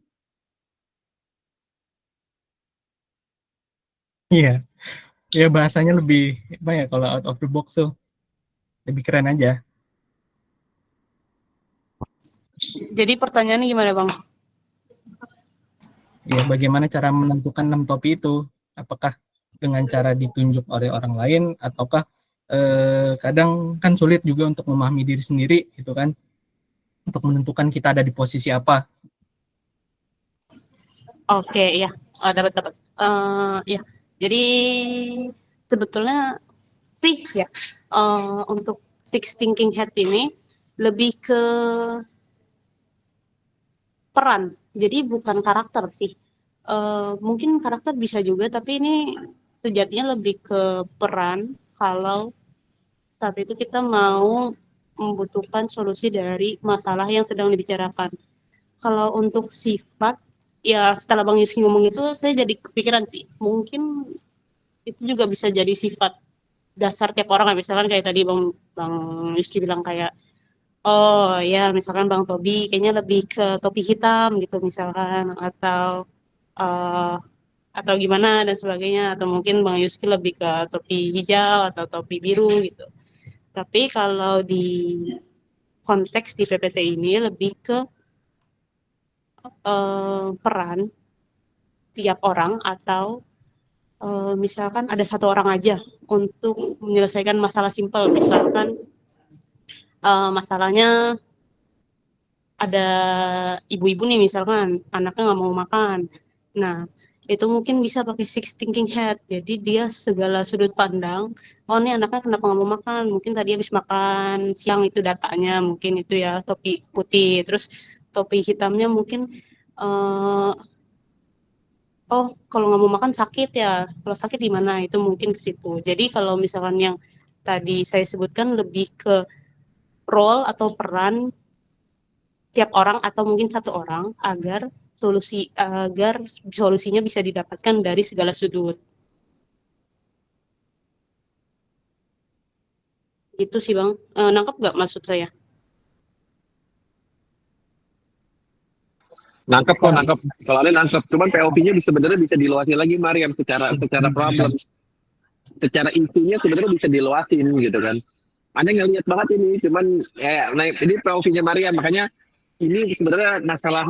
Iya, ya bahasanya lebih apa ya kalau out of the box tuh lebih keren aja.
Jadi pertanyaannya gimana Bang?
Ya bagaimana cara menentukan 6 topik itu? Apakah dengan cara ditunjuk oleh orang lain ataukah kadang kan sulit juga untuk memahami diri sendiri gitu kan, untuk menentukan kita ada di posisi apa.
Oke, ya, dapat. Ya, jadi sebetulnya sih ya, untuk Six Thinking Hat ini lebih ke peran, jadi bukan karakter sih. Mungkin karakter bisa juga, tapi ini sejatinya lebih ke peran kalau saat itu kita mau membutuhkan solusi dari masalah yang sedang dibicarakan. Kalau untuk sifat, ya setelah Bang Yuski ngomong itu, saya jadi kepikiran sih, mungkin itu juga bisa jadi sifat dasar tiap orang. Misalkan kayak tadi Bang Bang Yuski bilang kayak, oh ya misalkan Bang Tobi kayaknya lebih ke topi hitam gitu misalkan, uh, atau gimana dan sebagainya, atau mungkin Bang Yuski lebih ke topi hijau atau topi biru gitu. Tapi kalau di konteks di PPT ini lebih ke peran tiap orang, atau misalkan ada satu orang aja untuk menyelesaikan masalah simpel. Misalkan masalahnya ada ibu-ibu nih, misalkan anaknya nggak mau makan. Nah, itu mungkin bisa pakai Six Thinking Hat. Jadi dia segala sudut pandang, oh nih anaknya kenapa nggak mau makan? Mungkin tadi habis makan siang, itu datanya mungkin itu ya topi putih. Terus topi hitamnya mungkin oh kalau nggak mau makan sakit ya, kalau sakit gimana, itu mungkin ke situ. Jadi kalau misalkan yang tadi saya sebutkan lebih ke role atau peran tiap orang atau mungkin satu orang agar solusinya bisa didapatkan dari segala sudut. Itu sih Bang. Nangkep nggak maksud saya?
Nangkep kok, nangkep. Soalnya nangkep. Cuman POV-nya sebenarnya bisa diluasin lagi, Mariam, secara problem. Secara intinya sebenarnya bisa diluasin gitu kan. Anda nggak lihat banget ini, cuman nah, ini POV-nya Mariam, makanya ini sebenarnya masalah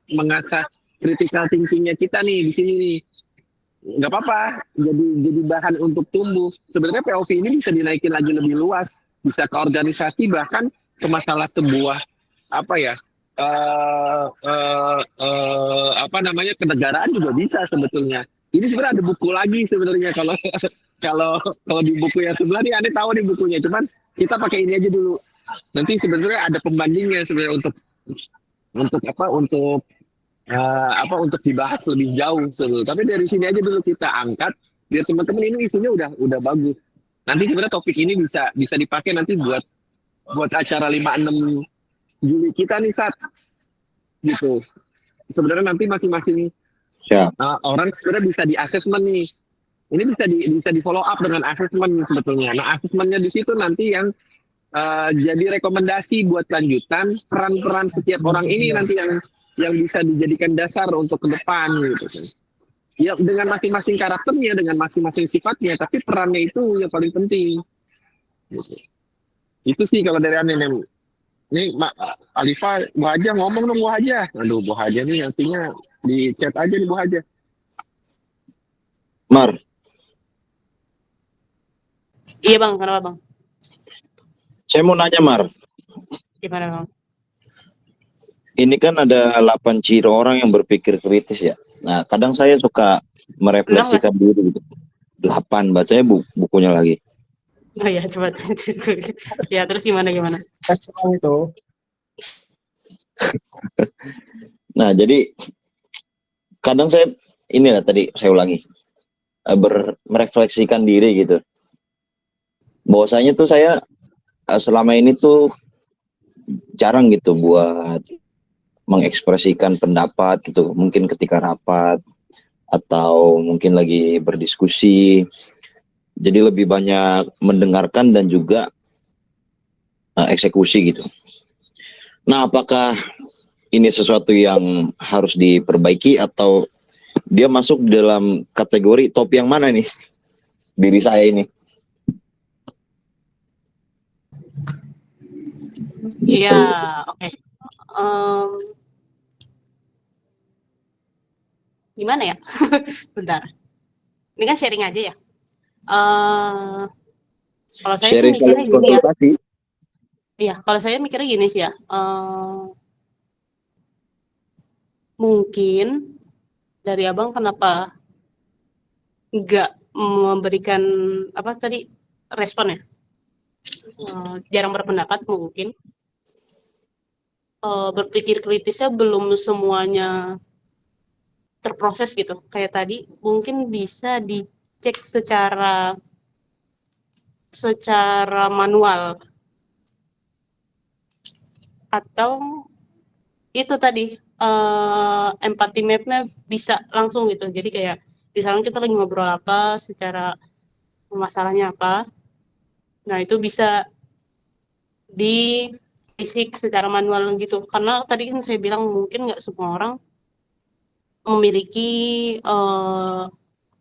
mengasah critical thinking-nya kita nih di sini nih. Nggak apa-apa, jadi bahan untuk tumbuh. Sebenarnya POV ini bisa dinaikin lagi lebih luas, bisa ke organisasi, bahkan ke masalah sebuah apa ya, apa namanya, kenegaraan juga bisa sebetulnya. Ini sebenarnya ada buku lagi sebenarnya, kalau kalau di buku yang sebelah nih Anda tahu nih bukunya, cuman kita pakai ini aja dulu. Nanti sebenarnya ada pembandingnya sebenarnya untuk dibahas lebih jauh sebenarnya. Tapi dari sini aja dulu kita angkat biar teman-teman ini isinya udah bagus. Nanti sebenarnya topik ini bisa dipakai nanti buat acara 5-6 Juli kita nih, Sat, gitu. Sebenarnya nanti masing-masing orang sebenarnya bisa di assessment nih. Ini bisa di follow up dengan assessment sebetulnya. Nah, assessmentnya di situ nanti yang jadi rekomendasi buat lanjutan peran-peran setiap orang ini nanti yang bisa dijadikan dasar untuk ke depan gitu. Ya dengan masing-masing karakternya, dengan masing-masing sifatnya, tapi perannya itu yang paling penting. Gitu. Itu sih kalau dari aneh. Nih Alifa, Bu Haja ngomong dong, Bu Haja. Aduh, Bu Haja nih nantinya di chat aja nih Bu Haja.
Mar.
Iya Bang, kenapa Bang?
Saya mau nanya Mar.
Gimana Bang?
Ini kan ada 8 ciri orang yang berpikir kritis ya. Nah, kadang saya suka merefleksikan diri gitu. 8, bacanya bukunya lagi.
Oh ya, coba. Ya, terus gimana?
Itu.
Nah, jadi kadang saya inilah tadi saya ulangi, merefleksikan diri gitu. Bahwasanya tuh saya selama ini tuh jarang gitu buat mengekspresikan pendapat gitu. Mungkin ketika rapat atau mungkin lagi berdiskusi. Jadi lebih banyak mendengarkan dan juga eksekusi gitu. Nah, apakah ini sesuatu yang harus diperbaiki atau dia masuk dalam kategori top yang mana nih diri saya ini?
Iya, oke. Gimana ya? Bentar. Ini kan sharing aja ya. Kalau saya sih mikirnya gini ya. Iya, kalau saya mikirnya gini sih ya. Mungkin dari Abang kenapa nggak memberikan apa tadi respon ya, jarang berpendapat mungkin, berpikir kritisnya belum semuanya terproses gitu. Kayak tadi mungkin bisa dicek secara manual, atau itu tadi empathy map-nya bisa langsung gitu. Jadi kayak misalnya kita lagi ngobrol apa, secara masalahnya apa, nah itu bisa di-fisik secara manual gitu. Karena tadi kan saya bilang mungkin nggak semua orang memiliki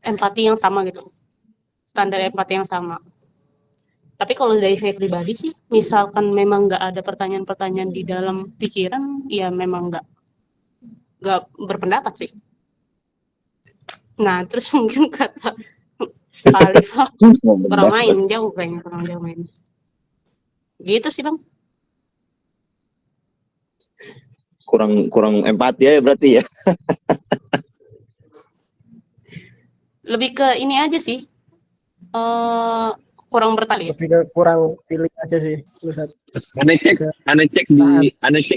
empati yang sama gitu, standar empati yang sama. Tapi kalau dari saya pribadi sih, misalkan memang nggak ada pertanyaan-pertanyaan di dalam pikiran, ya memang nggak berpendapat sih. Nah, terus mungkin kata Pak Alifah, kurang main, jauh kayaknya, kurang jauh main. Gitu sih Bang.
Kurang empati ya berarti ya.
Lebih ke ini aja sih, kurang bertali.
Lebih ke kurang feeling aja sih, Ustaz.
Ane cek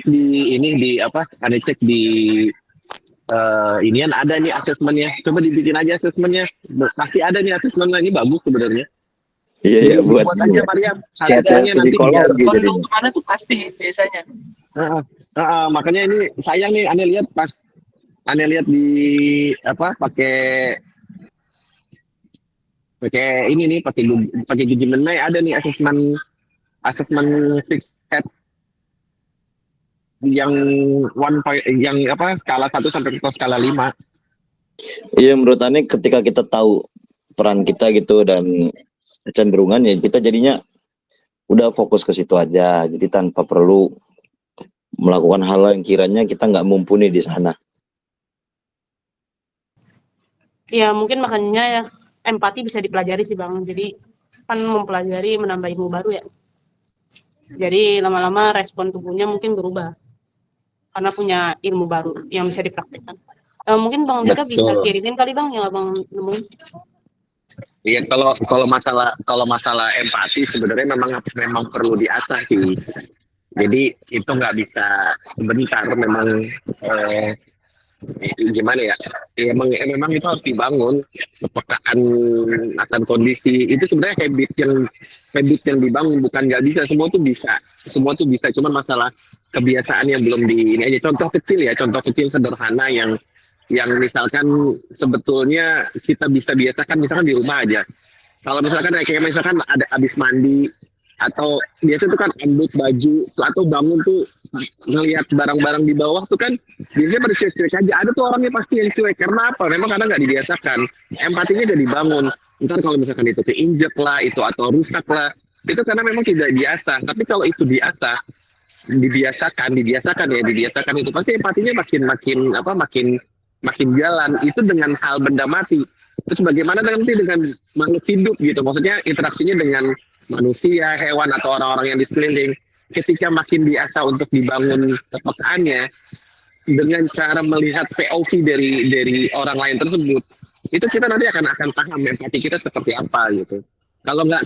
di ini di apa? Ane cek di inian ada nih asesmennya. Coba dibikin aja asesmennya. Pasti ada nih asesmennya, ini bagus sebenarnya.
Iya buat
aja Mariam.
Hasilnya
nanti
Kalau kemana tuh pasti biasanya.
makanya ini sayang nih Ane lihat pas Ane lihat di apa pakai ini nih pakai Google Gemini ada nih asesmen fixed head yang yang apa skala 1 sampai ke skala 5.
Iya menurut Ane ketika kita tahu peran kita gitu dan kecenderungan ya kita jadinya udah fokus ke situ aja, jadi tanpa perlu melakukan hal yang kiranya kita nggak mumpuni di sana.
Ya mungkin makanya ya empati bisa dipelajari sih Bang. Jadi kan mempelajari menambah ilmu baru ya. Jadi lama-lama respon tubuhnya mungkin berubah karena punya ilmu baru yang bisa dipraktikkan. Mungkin Bang Dika bisa kirimin kali Bang yang Abang nemuin.
Iya kalau masalah empati sebenarnya memang perlu diasah sih. Jadi itu nggak bisa sebentar, memang gimana ya? Ya memang itu harus dibangun kepekaan akan kondisi. Itu sebenarnya habit yang dibangun, bukan nggak bisa. Semua tuh bisa. Cuman masalah kebiasaan yang belum ini aja. Contoh kecil sederhana yang misalkan sebetulnya kita bisa biasakan misalkan di rumah aja. Kalau misalkan kayak misalkan ada habis mandi atau biasa tuh kan rambut baju atau bangun tuh ngelihat barang-barang di bawah tuh kan biasanya pada cuek-cuek aja. Ada tuh orangnya pasti yang cuek karena apa? Memang karena nggak dibiasakan. Empatinya udah dibangun. Ntar kalau misalkan itu keinjek lah itu atau rusak lah itu karena memang tidak biasa. Tapi kalau itu dibiasakan itu pasti empatinya makin jalan. Itu dengan hal benda mati. Terus bagaimana nanti dengan makhluk hidup gitu? Maksudnya interaksinya dengan manusia, hewan atau orang-orang yang di sekeliling. Ketika makin biasa untuk dibangun kepekaannya dengan cara melihat POV dari orang lain tersebut, itu kita nanti akan paham empati kita seperti apa gitu.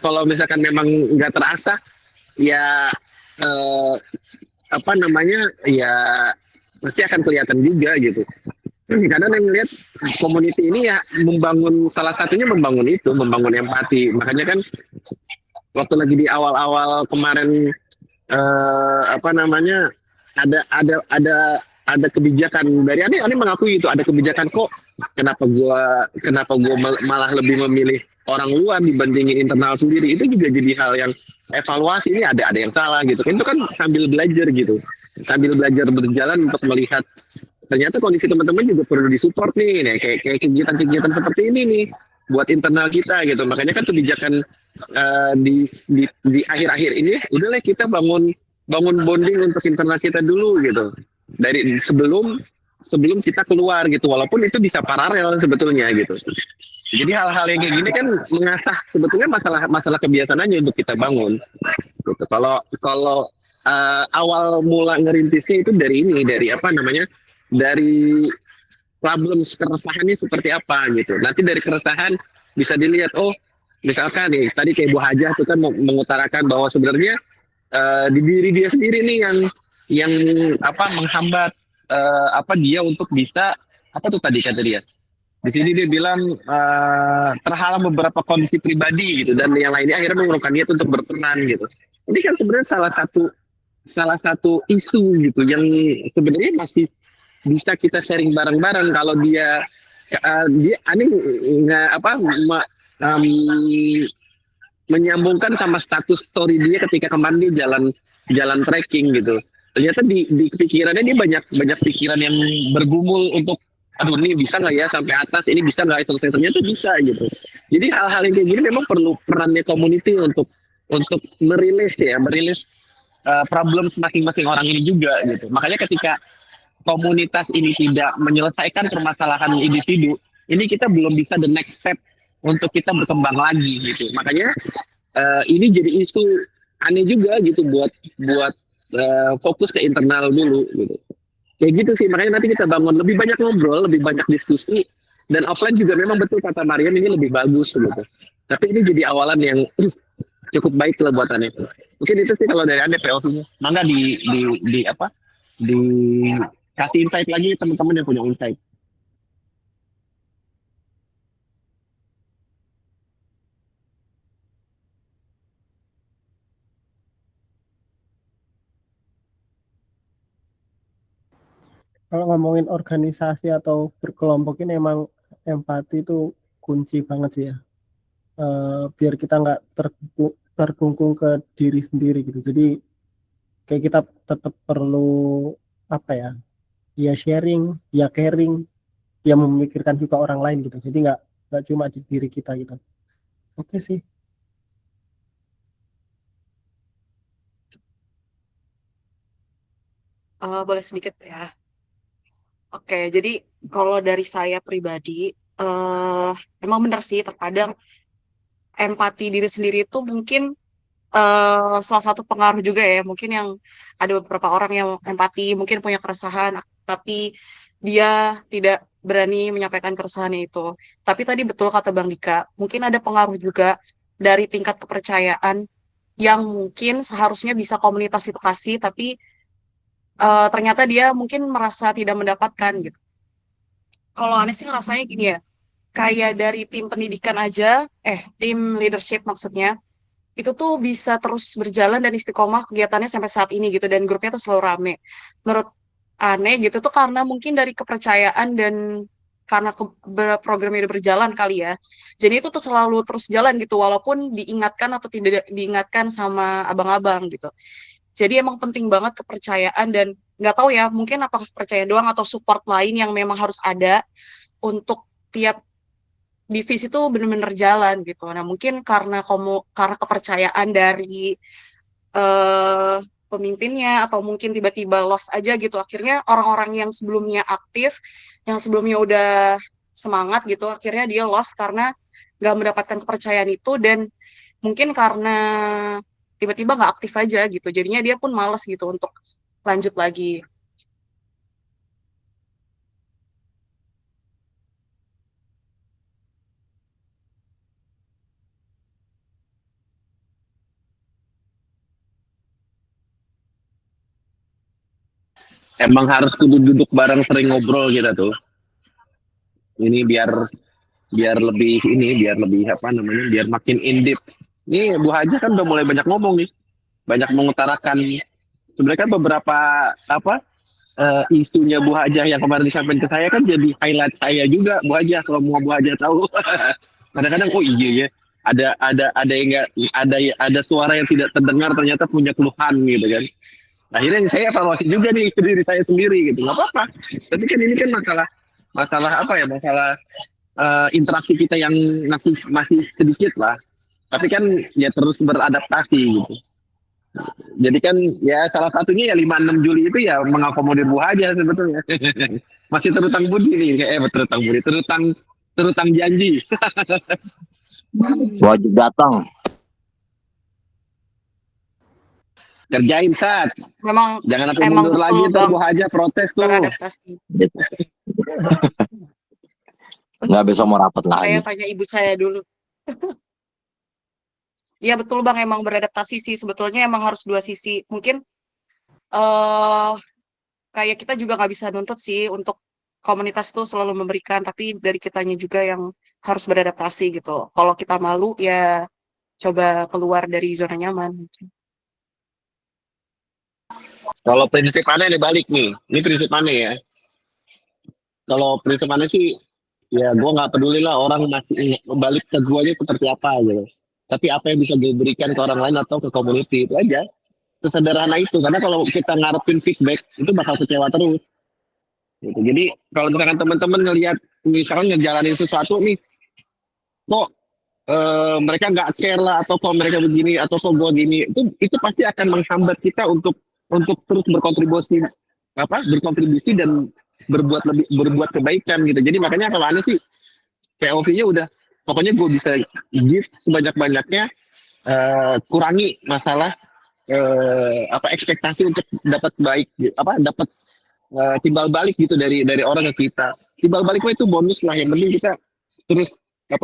Kalau misalkan memang nggak terasa, ya ya pasti akan kelihatan juga gitu. Karena yang lihat community ini ya salah satunya membangun empati. Makanya kan waktu lagi di awal-awal kemarin ada kebijakan dari Ane mengakui itu ada kebijakan kok kenapa gua malah lebih memilih orang luar dibandingin internal sendiri. Itu juga jadi hal yang evaluasi, ini ada yang salah gitu. Itu kan sambil belajar berjalan untuk melihat ternyata kondisi teman-teman juga perlu disupport nih kayak kegiatan-kegiatan seperti ini nih buat internal kita gitu. Makanya kan kebijakan di akhir-akhir ini udahlah kita bangun bonding untuk internal kita dulu gitu. Dari sebelum kita keluar gitu, walaupun itu bisa paralel sebetulnya gitu. Jadi hal-hal yang kayak gini kan mengasah sebetulnya masalah kebiasaan aja untuk kita bangun. Gitu. Kalau awal mula ngerintisnya itu dari problem keresahannya seperti apa gitu. Nanti dari keresahan bisa dilihat. Oh, misalkan nih tadi kayak Bu Hajah tuh kan mengutarakan bahwa sebenarnya di diri dia sendiri nih yang apa menghambat apa dia untuk bisa apa tuh tadi kata dia. Di sini dia bilang terhalang beberapa kondisi pribadi gitu dan yang lainnya akhirnya mengurungkan niat untuk berperan gitu. Ini kan sebenarnya salah satu isu gitu yang sebenarnya masih bisa kita sharing bareng-bareng kalau dia aneh nggak apa menyambungkan sama status story dia ketika kemarin dia jalan trekking gitu. Ternyata di pikirannya dia banyak pikiran yang bergumul untuk aduh ini bisa nggak ya sampai atas, ini bisa nggak itu, ternyata bisa gitu. Jadi hal-hal yang kayak gini memang perlu perannya community untuk merilis problem masing-masing orang ini juga gitu. Makanya ketika komunitas ini tidak menyelesaikan permasalahan individu, ini kita belum bisa the next step untuk kita berkembang lagi gitu. Makanya ini jadi isu aneh juga gitu buat fokus ke internal dulu gitu. Kayak gitu sih, makanya nanti kita bangun lebih banyak ngobrol, lebih banyak diskusi, dan offline juga memang betul kata Mariam ini lebih bagus gitu. Tapi ini jadi awalan yang cukup baik lah buat Ane. Mungkin itu sih kalau dari Ane POV-nya. Mangga di apa? Di kasih insight lagi teman-teman yang punya insight.
Kalau ngomongin organisasi atau berkelompok ini emang empati itu kunci banget sih ya. Biar kita nggak terkungkung ke diri sendiri gitu. Jadi kayak kita tetap perlu apa ya? Ya sharing, ya caring, ya memikirkan juga orang lain gitu. Jadi nggak cuma di diri kita gitu. Oke sih.
Boleh sedikit ya. Oke, jadi kalau dari saya pribadi, emang benar sih terkadang empati diri sendiri itu mungkin salah satu pengaruh juga ya. Mungkin yang ada beberapa orang yang empati, mungkin punya keresahan, tapi dia tidak berani menyampaikan keresahannya itu. Tapi tadi betul kata Bang Dika, mungkin ada pengaruh juga dari tingkat kepercayaan yang mungkin seharusnya bisa komunitas itu kasih, tapi ternyata dia mungkin merasa tidak mendapatkan gitu. Kalau aneh sih ngerasanya gini ya, kayak dari tim pendidikan aja, tim leadership maksudnya, itu tuh bisa terus berjalan dan istiqomah kegiatannya sampai saat ini gitu, dan grupnya tuh selalu rame. Menurut aneh gitu tuh karena mungkin dari kepercayaan dan karena programnya udah berjalan kali ya. Jadi itu tuh selalu terus jalan gitu, walaupun diingatkan atau tidak diingatkan sama abang-abang gitu. Jadi emang penting banget kepercayaan dan nggak tahu ya, mungkin apakah kepercayaan doang atau support lain yang memang harus ada untuk tiap divisi itu benar-benar jalan gitu. Nah, mungkin karena kepercayaan dari eh, pemimpinnya atau mungkin tiba-tiba loss aja gitu. Akhirnya orang-orang yang sebelumnya aktif, yang sebelumnya udah semangat gitu, akhirnya dia loss karena nggak mendapatkan kepercayaan itu, dan mungkin karena tiba-tiba nggak aktif aja gitu. Jadinya dia pun malas gitu untuk lanjut lagi.
Emang harus kudu duduk bareng sering ngobrol kita tuh. Ini biar lebih apa namanya, biar makin in deep. Ini Bu Haja kan udah mulai banyak ngomong nih, banyak mengutarakan. Sebenarnya kan beberapa apa isunya Bu Haja yang kemarin disampaikan ke saya kan jadi highlight saya juga Bu Haja, kalau mau Bu Haja tahu. Kadang-kadang oh iya ya, ada yang nggak ada suara yang tidak terdengar ternyata punya keluhan gitu kan. Akhirnya saya evaluasi juga nih ke diri saya sendiri gitu, nggak apa-apa. Tapi kan ini kan masalah apa ya, masalah interaksi kita yang masih sedikit lah. Tapi kan ya terus beradaptasi gitu. Jadi kan ya salah satunya ya 5-6 Juli itu ya mengakomodir Bu Haja sebetulnya. Masih terutang budi nih, terutang budi, terutang janji.
Wajib datang.
Kerjain Sat.
Memang
Jangan sampai mundur lagi tuh Bu Haja protes tuh.
beradaptasi.
Nggak besok mau rapat
Saya
lagi.
tanya ibu saya dulu. Iya betul Bang, emang beradaptasi sih. Sebetulnya emang harus dua sisi. Mungkin eh kayak kita juga nggak bisa nuntut sih untuk komunitas tuh selalu memberikan, tapi dari kitanya juga yang harus beradaptasi gitu. Kalau kita malu ya coba keluar dari zona nyaman.
Kalau prinsip aneh nih balik nih, ini prinsip aneh ya. Kalau prinsip aneh sih, ya gue nggak peduli lah orang masih balik ke gue aja seperti apa gitu. Tapi apa yang bisa gue berikan ke orang lain atau ke community itu aja. Sesederhana itu, karena kalau kita ngarepin feedback itu bakal kecewa terus. Gitu. Jadi kalau misalkan teman-teman ngelihat misalkan ngejalanin sesuatu nih, kok mereka nggak care lah atau kok mereka begini atau kok gue gini, itu pasti akan menghambat kita untuk terus berkontribusi dan berbuat kebaikan gitu. Jadi makanya kalau aneh sih POV-nya udah pokoknya gue bisa give sebanyak-banyaknya, kurangi masalah ekspektasi untuk dapat baik dapat timbal balik gitu dari orang ke kita. Timbal baliknya itu bonus lah, yang penting kita terus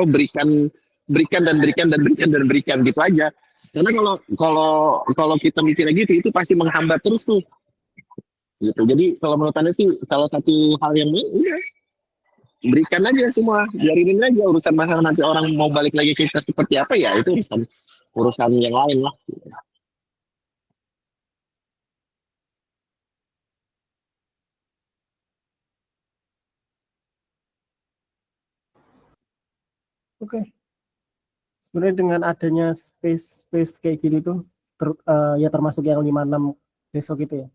berikan gitu aja. Karena kalau kita mikirnya gitu itu pasti menghambat terus tuh gitu. Jadi kalau menurut Anda sih salah satu hal yang ya, berikan aja semua, biarin aja urusan masalah nanti orang mau balik lagi ke kita seperti apa ya itu urusan yang lain lah.
Oke. Sebenarnya dengan adanya space kayak gini tuh ya termasuk yang 5-6 besok itu ya,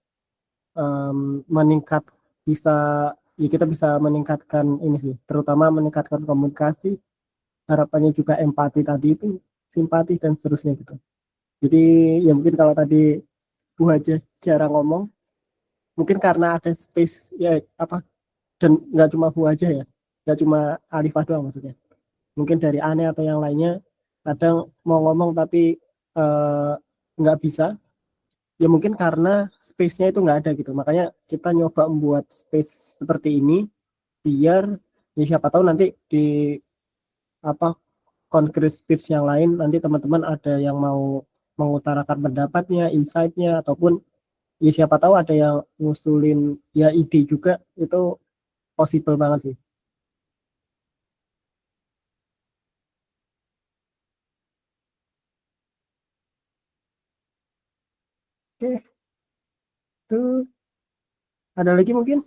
meningkat bisa ya kita bisa meningkatkan ini sih, terutama meningkatkan komunikasi, harapannya juga empati tadi itu, simpati dan seterusnya gitu. Jadi ya mungkin kalau tadi Bu aja jarang ngomong, mungkin karena ada space ya dan nggak cuma Bu aja ya, nggak cuma Alifah doang maksudnya, mungkin dari Ane atau yang lainnya kadang mau ngomong tapi nggak bisa, ya mungkin karena space-nya itu nggak ada gitu. Makanya kita nyoba membuat space seperti ini biar ya siapa tahu nanti di concrete speech yang lain nanti teman-teman ada yang mau mengutarakan pendapatnya, insight-nya, ataupun ya siapa tahu ada yang ngusulin ya ide juga, itu possible banget sih. Oke, itu ada lagi mungkin?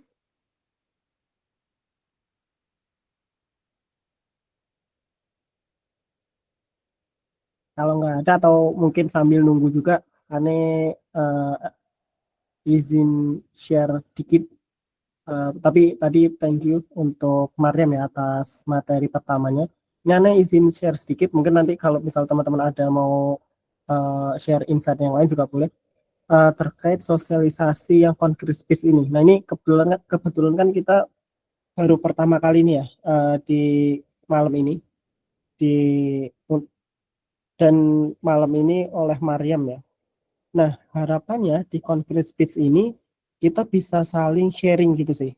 Kalau nggak ada atau mungkin sambil nunggu juga, Ane izin share dikit. Tapi tadi thank you untuk Mariam ya atas materi pertamanya. Ini Ane izin share sedikit, mungkin nanti kalau misal teman-teman ada mau share insight yang lain juga boleh. Terkait sosialisasi yang concrete space ini. Nah ini kebetulan kan kita baru pertama kali ini ya di malam ini dan malam ini oleh Mariam ya. Nah harapannya di concrete space ini kita bisa saling sharing gitu sih.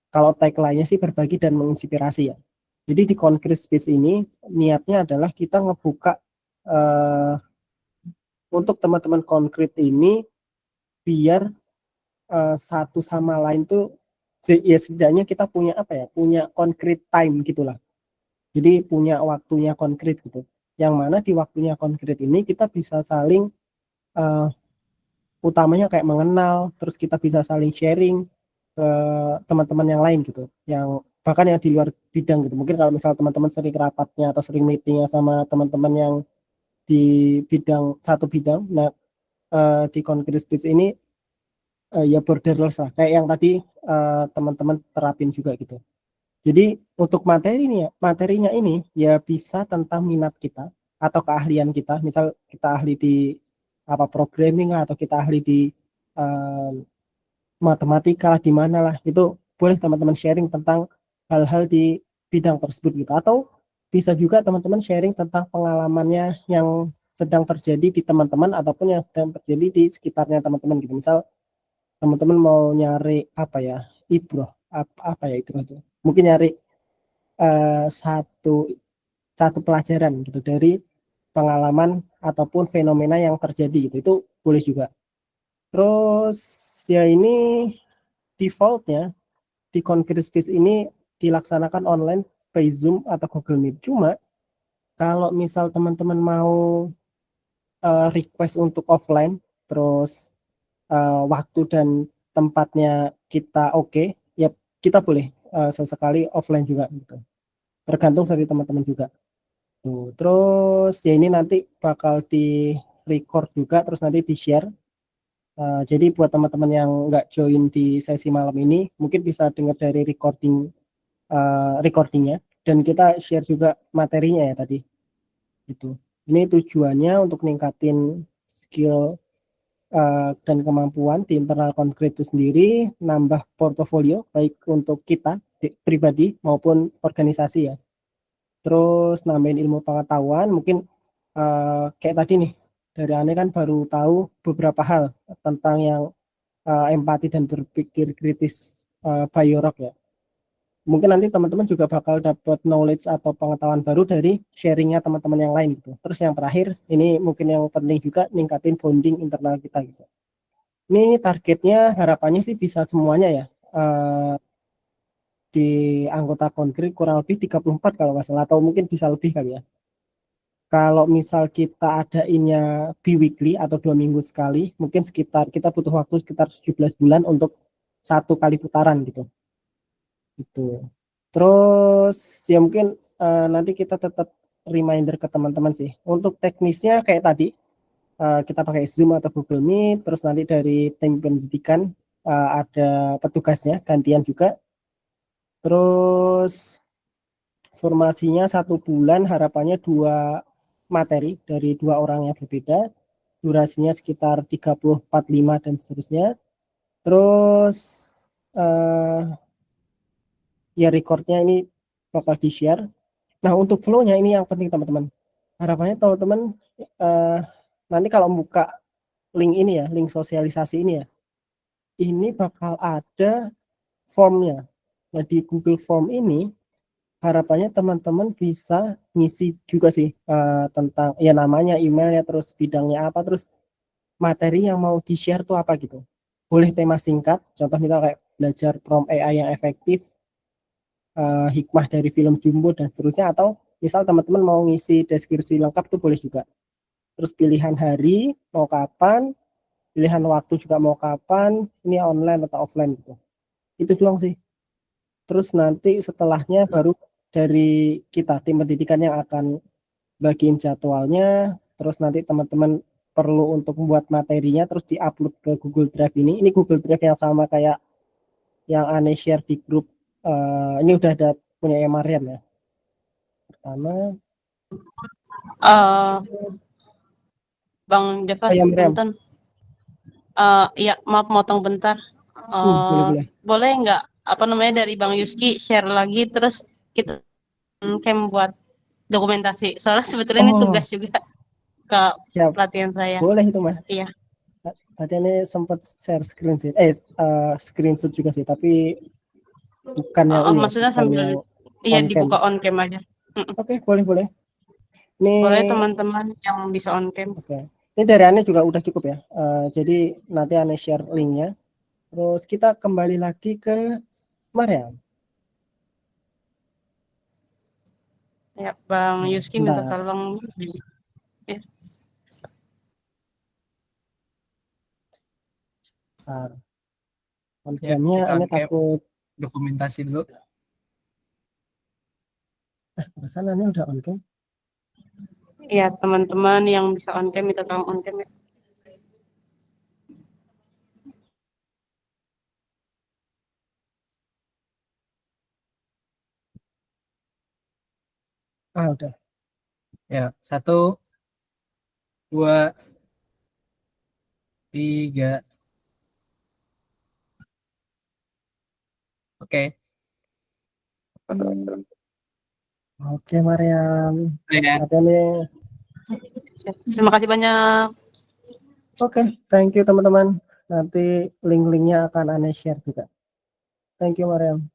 Kalau tagline-nya sih berbagi dan menginspirasi ya. Jadi di concrete space ini niatnya adalah kita ngebuka untuk teman-teman konkret ini biar satu sama lain tuh ya setidaknya kita punya punya concrete time gitulah. Jadi punya waktunya konkret gitu. Yang mana di waktunya konkret ini kita bisa saling utamanya kayak mengenal, terus kita bisa saling sharing ke teman-teman yang lain gitu. Yang bahkan yang di luar bidang gitu. Mungkin kalau misal teman-teman sering rapatnya atau sering meetingnya sama teman-teman yang di satu bidang, nah di concrete space ini ya borderless lah, kayak yang tadi teman-teman terapin juga gitu. Jadi untuk materinya ini ya bisa tentang minat kita atau keahlian kita, misal kita ahli di programming atau kita ahli di matematika di mana lah, itu boleh teman-teman sharing tentang hal-hal di bidang tersebut gitu. Atau bisa juga teman-teman sharing tentang pengalamannya yang sedang terjadi di teman-teman ataupun yang sedang terjadi di sekitarnya teman-teman gitu. Misal teman-teman mau nyari ibroh, itu mungkin nyari satu pelajaran gitu dari pengalaman ataupun fenomena yang terjadi gitu, itu boleh juga. Terus ya ini defaultnya di Concrete Space ini dilaksanakan online by Zoom atau Google Meet. Cuma kalau misal teman-teman mau request untuk offline, terus waktu dan tempatnya kita oke, ya kita boleh sesekali offline juga gitu. Tergantung dari teman-teman juga. Tuh, terus ya ini nanti bakal di record juga, terus nanti di share. Jadi buat teman-teman yang nggak join di sesi malam ini, mungkin bisa dengar dari recordingnya, dan kita share juga materinya ya tadi. Gitu. Ini tujuannya untuk ningkatin skill dan kemampuan di internal Concrete itu sendiri, nambah portofolio baik untuk kita pribadi maupun organisasi ya. Terus nambahin ilmu pengetahuan, mungkin kayak tadi nih, dari Ane kan baru tahu beberapa hal tentang yang empati dan berpikir kritis Biorok ya. Mungkin nanti teman-teman juga bakal dapat knowledge atau pengetahuan baru dari sharingnya teman-teman yang lain gitu. Terus yang terakhir, ini mungkin yang penting juga, ningkatin bonding internal kita gitu. Ini targetnya harapannya sih bisa semuanya ya. Di anggota Concrete kurang lebih 34 kalau nggak salah, atau mungkin bisa lebih kali ya. Kalau misal kita adainnya bi-weekly atau 2 minggu sekali, mungkin kita butuh waktu sekitar 17 bulan untuk satu kali putaran gitu. Gitu. Terus ya mungkin nanti kita tetap reminder ke teman-teman sih. Untuk teknisnya kayak tadi, kita pakai Zoom atau Google Meet, terus nanti dari tim pendidikan ada petugasnya gantian juga. Terus formasinya 1 bulan, harapannya 2 materi dari 2 orang yang berbeda, durasinya sekitar 30, 45 dan seterusnya. Terus ya recordnya ini bakal di share. Nah untuk flow-nya ini yang penting teman-teman, harapannya teman-teman nanti kalau buka link ini ya, link sosialisasi ini ya, ini bakal ada formnya. Nah di Google Form ini harapannya teman-teman bisa ngisi juga sih tentang ya namanya, emailnya, terus bidangnya apa, terus materi yang mau di share tuh apa gitu. Boleh tema singkat, contoh misalnya kayak belajar prompt AI yang efektif, hikmah dari film Jumbo dan seterusnya, atau misal teman-teman mau ngisi deskripsi lengkap tuh boleh juga. Terus pilihan hari mau kapan, pilihan waktu juga mau kapan, ini online atau offline gitu. Itu doang sih. Terus nanti setelahnya baru dari kita tim pendidikan yang akan bagiin jadwalnya, terus nanti teman-teman perlu untuk membuat materinya terus diupload ke Google Drive ini. Ini Google Drive yang sama kayak yang Ane share di grup. Ini udah ada punya Mariam ya. Pertama
Bang Javas, punten. Ya maaf motong bentar. Boleh nggak dari Bang Yuski share lagi, terus kita kayak membuat dokumentasi, soalnya sebetulnya ini tugas juga ke pelatihan saya.
Boleh itu mah.
Iya.
Tadi ini sempat share screenshot juga sih, tapi bukan yang ini.
Maksudnya sambil dibuka on cam aja.
Oke, boleh.
Boleh teman-teman yang bisa on cam.
Oke. Ini dari Ane juga udah cukup ya. Jadi nanti Ane share linknya. Terus kita kembali lagi ke Mariam.
Ya, Bang Yuski minta tolong. Ya.
On cam-nya Ane takut
dokumentasi dulu.
Perasaan Ane udah on cam.
Iya, teman-teman yang bisa on cam minta tolong on cam ya.
Udah.
Ya, 1, 2, 3. Oke.
Oke, Mariam.
Ya.
Terima kasih banyak.
Oke, thank you teman-teman. Nanti link-linknya akan Ane share juga. Thank you, Mariam.